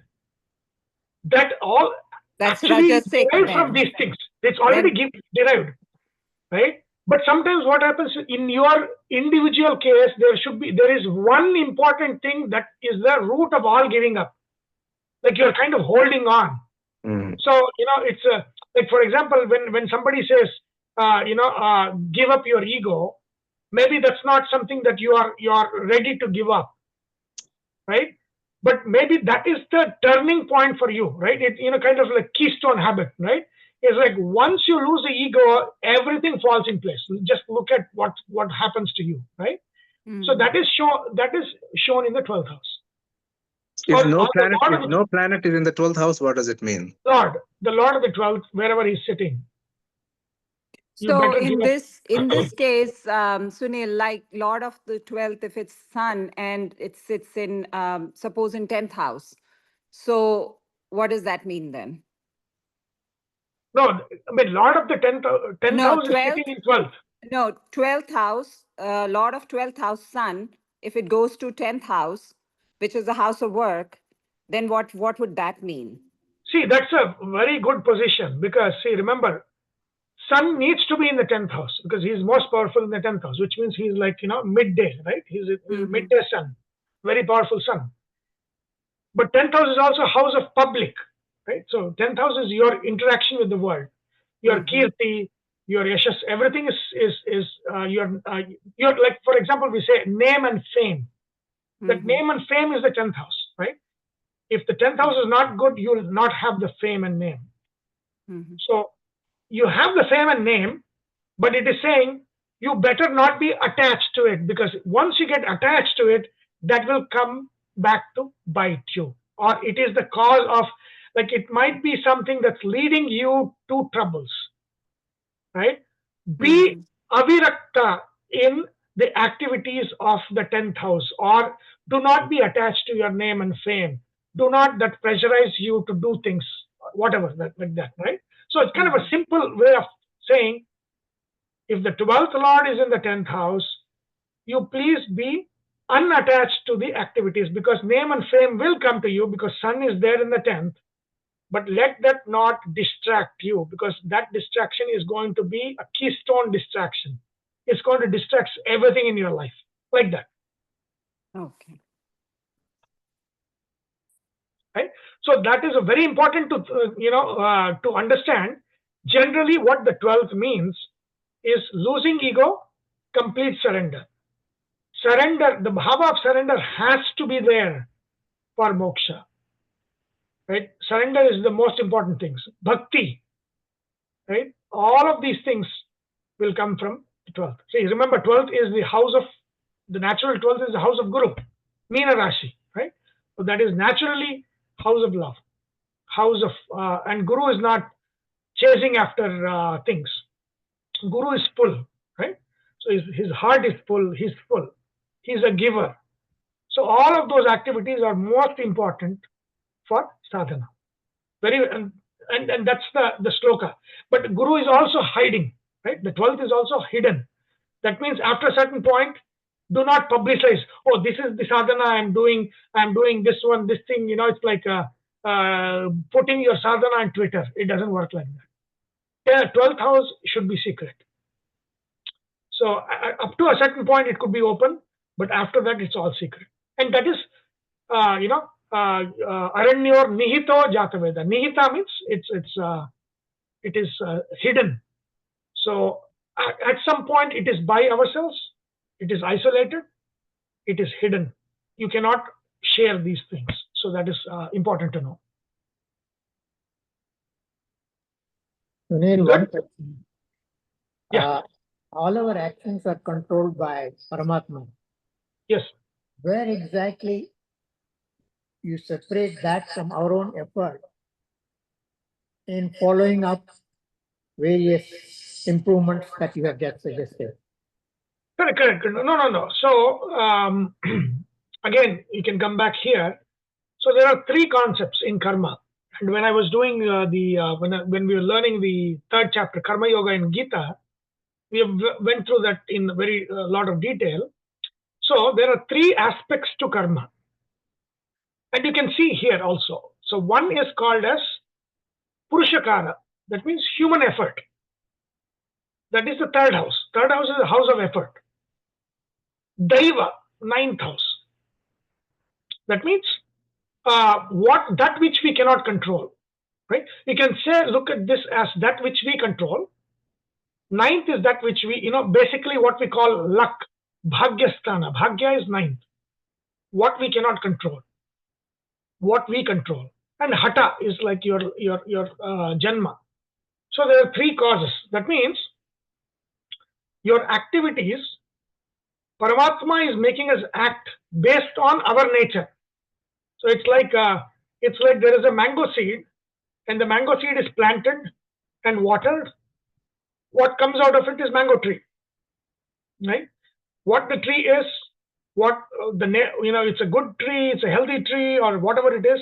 that all That's actually is Rajasic derived from then. these things. It's already derived, right? But sometimes what happens in your individual case, there is one important thing that is the root of all giving up. Like you're kind of holding on. Mm. So it's like, for example, when somebody says give up your ego, maybe that's not something that you're ready to give up, right? But maybe that is the turning point for you, right? It kind of like keystone habit, right? It's like once you lose the ego, everything falls in place. Just look at what happens to you, right? So that is shown in the 12th house. If Or no the planet, Lord if of the no planet is in the 12th house, what does it mean? the Lord of the 12th, wherever he's sitting, you So better give up. in this case, Sunil, like Lord of the 12th, if it's Sun and it sits in suppose in 10th house. So what does that mean then? No, I mean Lord of the 10th No, house is sitting 12th. in 12th. No, 12th house, Lord of 12th house, Sun, if it goes to 10th house, which is the house of work, then what would that mean? See, that's a very good position because see, remember, Sun needs to be in the 10th house because he's most powerful in the 10th house, which means he's like midday, right? He's a midday sun, very powerful sun. But 10th house is also house of public, right? So 10th house is your interaction with the world, your kirti, your yashas, everything is your like, for example, we say name and fame. That name and fame is the 10th house, right? If the 10th house is not good, you will not have the fame and name. So you have the fame and name, but it is saying you better not be attached to it, because once you get attached to it, that will come back to bite you, or it is the cause of, like, it might be something that's leading you to troubles, right? Be avirakta in the activities of the 10th house, or do not be attached to your name and fame. Do not that pressurize you to do things, whatever, like that, right? So it's kind of a simple way of saying, if the 12th Lord is in the 10th house, you please be unattached to the activities, because name and fame will come to you because Sun is there in the 10th. But let that not distract you, because that distraction is going to be a keystone distraction. It's going to distract everything in your life, like that. Okay. Right? So that is a very important to understand. Generally, what the 12th means is losing ego, complete surrender. Surrender, the bhava of surrender has to be there for moksha. Right? Surrender is the most important things. Bhakti, right? All of these things will come from the 12th. See, remember, 12th is the house of, the natural 12th is the house of Guru, Meena Rashi, right? So that is naturally house of love, house of, and Guru is not chasing after things. Guru is full, right? So his heart is full, he's full. He's a giver. So all of those activities are most important for sadhana. Very, and that's the sloka. But Guru is also hiding, right? The 12th is also hidden. That means after a certain point, do not publicize, oh, this is the sadhana I'm doing this one, this thing, it's like putting your sadhana on Twitter. It doesn't work like that. Yeah, 12th house should be secret. So up to a certain point, it could be open, but after that, it's all secret. And that is, Aranyor Nihito Jataveda. Nihita means it is hidden. So at some point, it is by ourselves, it is isolated, it is hidden. You cannot share these things. So that is important to know. Sunil, Good. one question. Yeah. All our actions are controlled by Paramatma. Yes. Where exactly you separate that from our own effort in following up various improvements that you have just suggested. Correct. No. So again, you can come back here. So there are three concepts in karma. And when I was doing when we were learning the third chapter, Karma Yoga in Gita, we went through that in a very lot of detail. So there are three aspects to karma. And you can see here also. So one is called as Purushakara. That means human effort. That is the third house. Third house is the house of effort. Daiva, ninth house. That means that which we cannot control. Right? We can say, look at this as that which we control. Ninth is that which we, basically what we call luck. Bhagyasthana. Bhagya is ninth. What we cannot control. What we control. And Hata is like your Janma. So there are three causes. That means your activities, Paramatma is making us act based on our nature. So it's like there is a mango seed, and the mango seed is planted and watered. What comes out of it is mango tree, right? What the tree is, it's a good tree, it's a healthy tree, or whatever it is.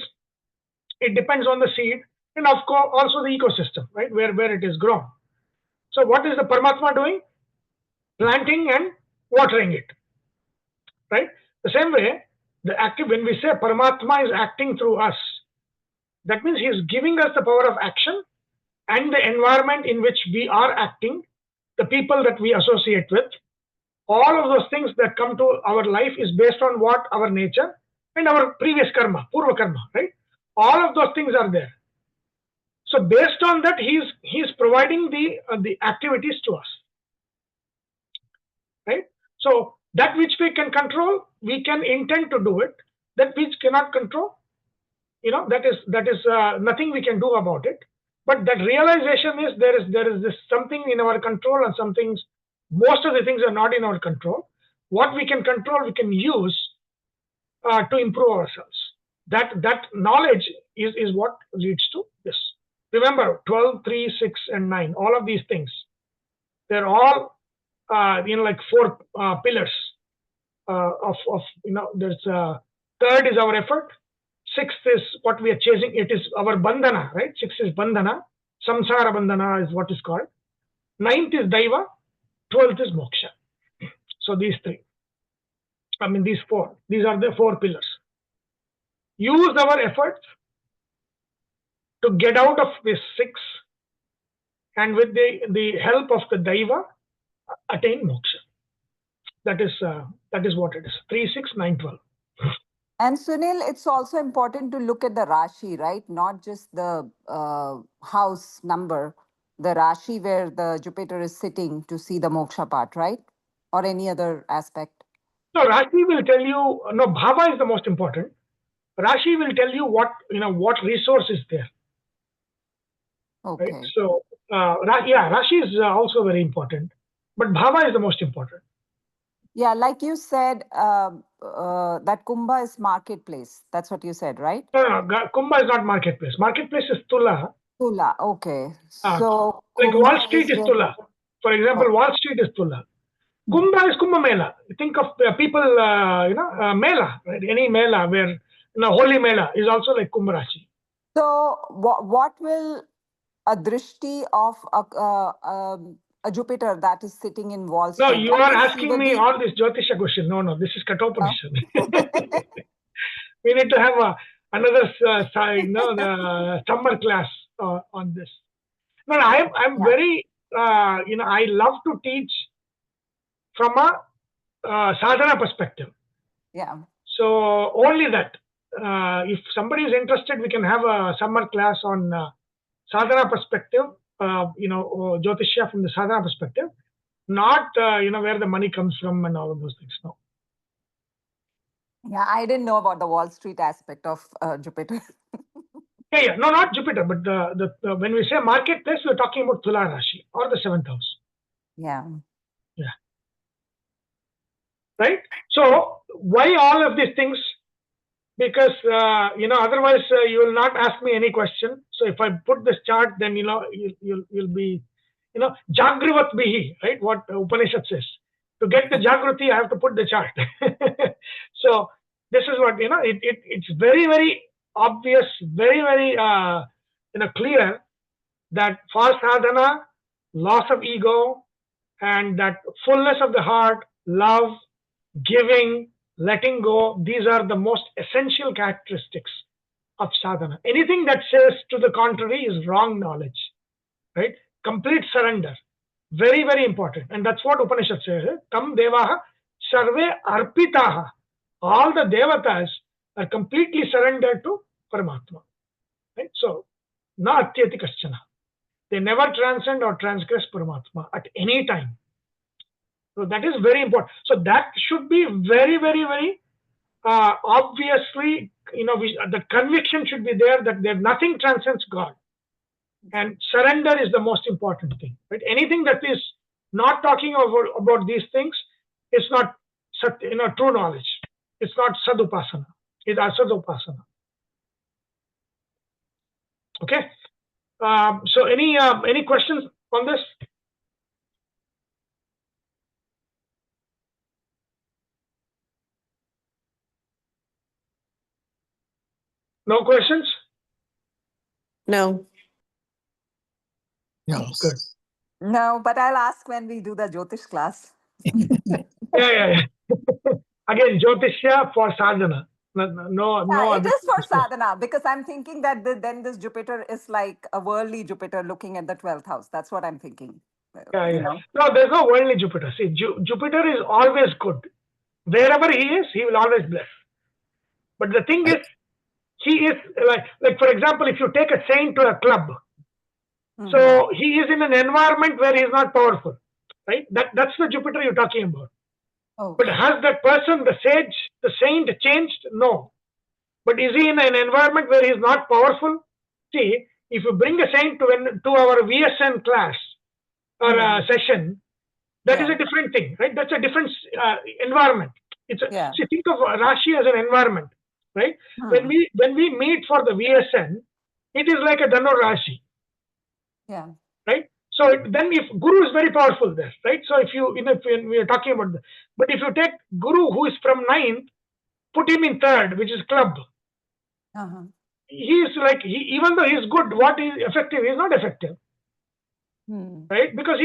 It depends on the seed, and of course also the ecosystem, right, where it is grown. So what is the Paramatma doing? Planting and watering it, right? The same way, when we say Paramatma is acting through us, that means he is giving us the power of action and the environment in which we are acting, the people that we associate with. All of those things that come to our life is based on what our nature and our previous karma, purva karma, right? All of those things are there. So based on that, he's providing the activities to us, right? So that which we can control, we can intend to do it. That which cannot control, that is nothing we can do about it. But that realization is there is this something in our control, and some things, most of the things are not in our control. What we can control, we can use to improve ourselves. That knowledge is what leads to this. Remember, 12, 3, 6, and 9, all of these things, they're all like four pillars of there's third is our effort. Sixth is what we are chasing. It is our bandhana, right? Sixth is bandhana. Samsara bandhana is what is called. Ninth is daiva. 12th is moksha. So these three. These four. These are the four pillars. Use our efforts to get out of this 6, and with the help of the daiva, attain moksha. That is what it is. 3, 6, 9, 12. And Sunil, it's also important to look at the Rashi, right? Not just the house number, the Rashi where the Jupiter is sitting to see the moksha part, right? Or any other aspect. No, Rashi will tell you, Bhava is the most important. Rashi will tell you what resource is there. Okay. Right? So, Rashi is also very important, but Bhava is the most important. Yeah, like you said, that Kumbha is marketplace. That's what you said, right? No, Kumbha is not marketplace. Marketplace is Tula. Tula, okay. So like Kumbha Wall Street is where- Tula. For example, Wall Street is Tula. Kumbha is Kumbha Mela. Think of people, Mela, right? Any Mela where, Holy Mela is also like Kumbha Rashi. So what will a drishti of a Jupiter that is sitting in Wall Street? No, you that are is asking me Sivadi? all this Jyotisha question. No, this is Katopanishad. We need to have another the summer class on this. No, I'm very, I love to teach from a sadhana perspective. Yeah. So only that. If somebody is interested, we can have a summer class on sadhana perspective, Jyotisha from the sadhana perspective, not, where the money comes from and all of those things. No. Yeah, I didn't know about the Wall Street aspect of Jupiter. Yeah. No, not Jupiter, but the when we say marketplace, we're talking about Tula Rashi or the 7th house. Yeah. Right? So why all of these things? because otherwise you will not ask me any question. So if I put this chart, then you'll be Jagrivat bihi, right? What Upanishad says. To get the Jagruti, I have to put the chart. So this is what it's very, very obvious, very, very clear that for sadhana, loss of ego, and that fullness of the heart, love, giving, letting go, these are the most essential characteristics of sadhana. Anything that says to the contrary is wrong knowledge, right? Complete surrender. Very, very important. And that's what Upanishad says. Tam devaha sarve arpitaha. All the devatas are completely surrendered to Paramatma. Right? So, na atyati kaschana. They never transcend or transgress Paramatma at any time. So that is very important. So that should be very, very, very obviously, the conviction should be there that nothing transcends God. And surrender is the most important thing. Right? Anything that is not talking about these things is not true knowledge. It's not sadupasana. It's asadupasana. Okay. So any questions on this? No questions? No. No. Good. No, but I'll ask when we do the Jyotish class. Yeah. Again, Jyotisha for sadhana. No Yeah, it other is for discussion. sadhana, because I'm thinking that then this Jupiter is like a worldly Jupiter looking at the 12th house. That's what I'm thinking. Yeah. No, there's no worldly Jupiter. See, Jupiter is always good. Wherever he is, he will always bless. But the thing is, he is like for example, if you take a saint to a club, so he is in an environment where he is not powerful, right? That's the Jupiter you're talking about. Okay. But has that person, the sage, the saint, changed? No. But is he in an environment where he is not powerful? See, if you bring a saint to our VSN class or session, that is a different thing, right? That's a different environment. See, think of Rashi as an environment, right? When we meet for the VSN, it is like a Dhanur Rashi. Yeah. Right? So then if Guru is very powerful there, right? So if we are talking about that. But if you take Guru who is from 9th, put him in 3rd, which is club. He is like, even though he is good, what is effective? He is not effective. Right? Because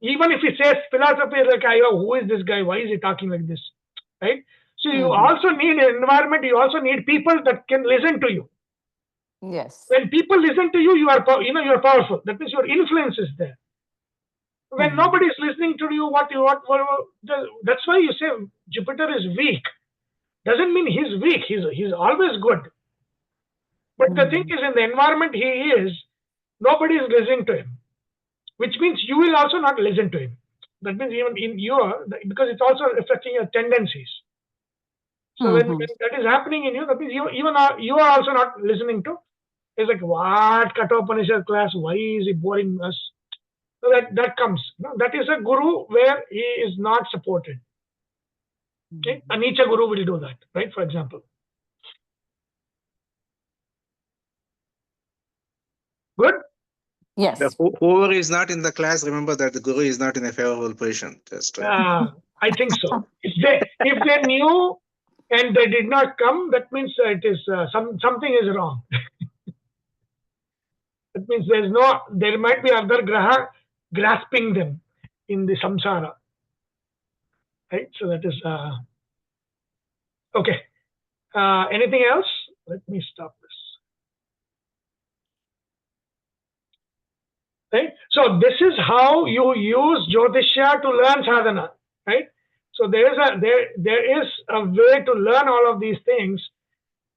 even if he says philosophy, like, who is this guy? Why is he talking like this? Right? So you also need an environment, you also need people that can listen to you. Yes. When people listen to you, you are powerful. That means your influence is there. When nobody is listening to you, that's why you say Jupiter is weak. Doesn't mean he's weak. He's always good. But the thing is, in the environment he is, nobody is listening to him, which means you will also not listen to him. That means even in because it's also affecting your tendencies. So when that is happening in you, that means you are also not listening to. It's like, what Katopanishad class? Why is he boring us? So that comes. That is a guru where he is not supported. Okay? A Nietzsche guru will do that, right? For example. Good? Yes. Whoever is not in the class, remember that the guru is not in a favorable position. Just I think so. If they knew and they did not come, that means it is something is wrong. That means there might be other graha grasping them in the samsara. Right? So that is okay. Anything else? Let me stop this. Right? So this is how you use Jyotisha to learn sadhana. Right? So there is a way to learn all of these things.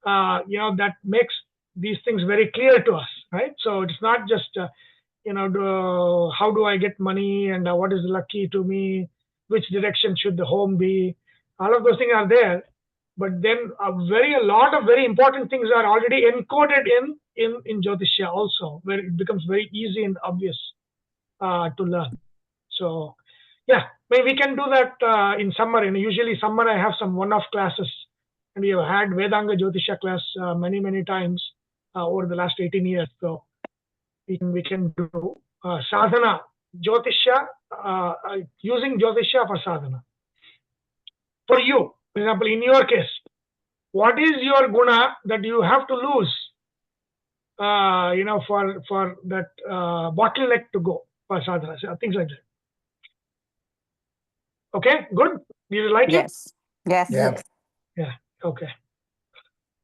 That makes these things very clear to us. Right? So it's not just how do I get money and what is lucky to me? Which direction should the home be? All of those things are there. But then a lot of very important things are already encoded in Jyotisha also, where it becomes very easy and obvious to learn. So, yeah, maybe we can do that in summer. And usually summer I have some one-off classes and we have had Vedanga Jyotisha class many times over the last 18 years. So we can do sadhana, Jyotisha, using Jyotisha for sadhana. For you, for example, in your case, what is your guna that you have to lose, for that bottleneck to go for sadhana, things like that. Okay, good. Do you like it? Yes. Yes. Yeah. Yeah. Okay.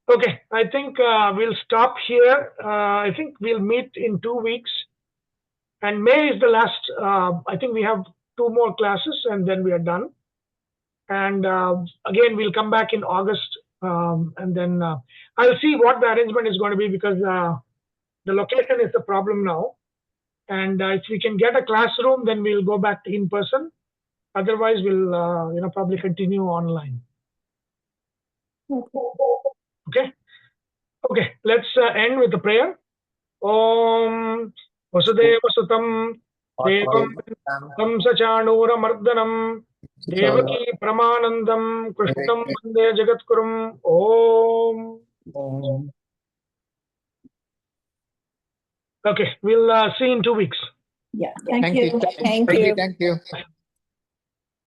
Okay. I think we'll stop here. I think we'll meet in 2 weeks, and May is the last. I think we have 2 more classes, and then we are done. And again, we'll come back in August, and then I'll see what the arrangement is going to be, because the location is the problem now. And if we can get a classroom, then we'll go back to in person. Otherwise, we'll probably continue online. Okay. Okay. Let's end with the prayer. Om Vasudeva Sutam Devam Tam Sachanura Mardanam Devaki Pramanandam Krishnam Vande Jagatkurum. Om. Okay. We'll see you in 2 weeks. Yeah. Thank you. Thank you. Thank you.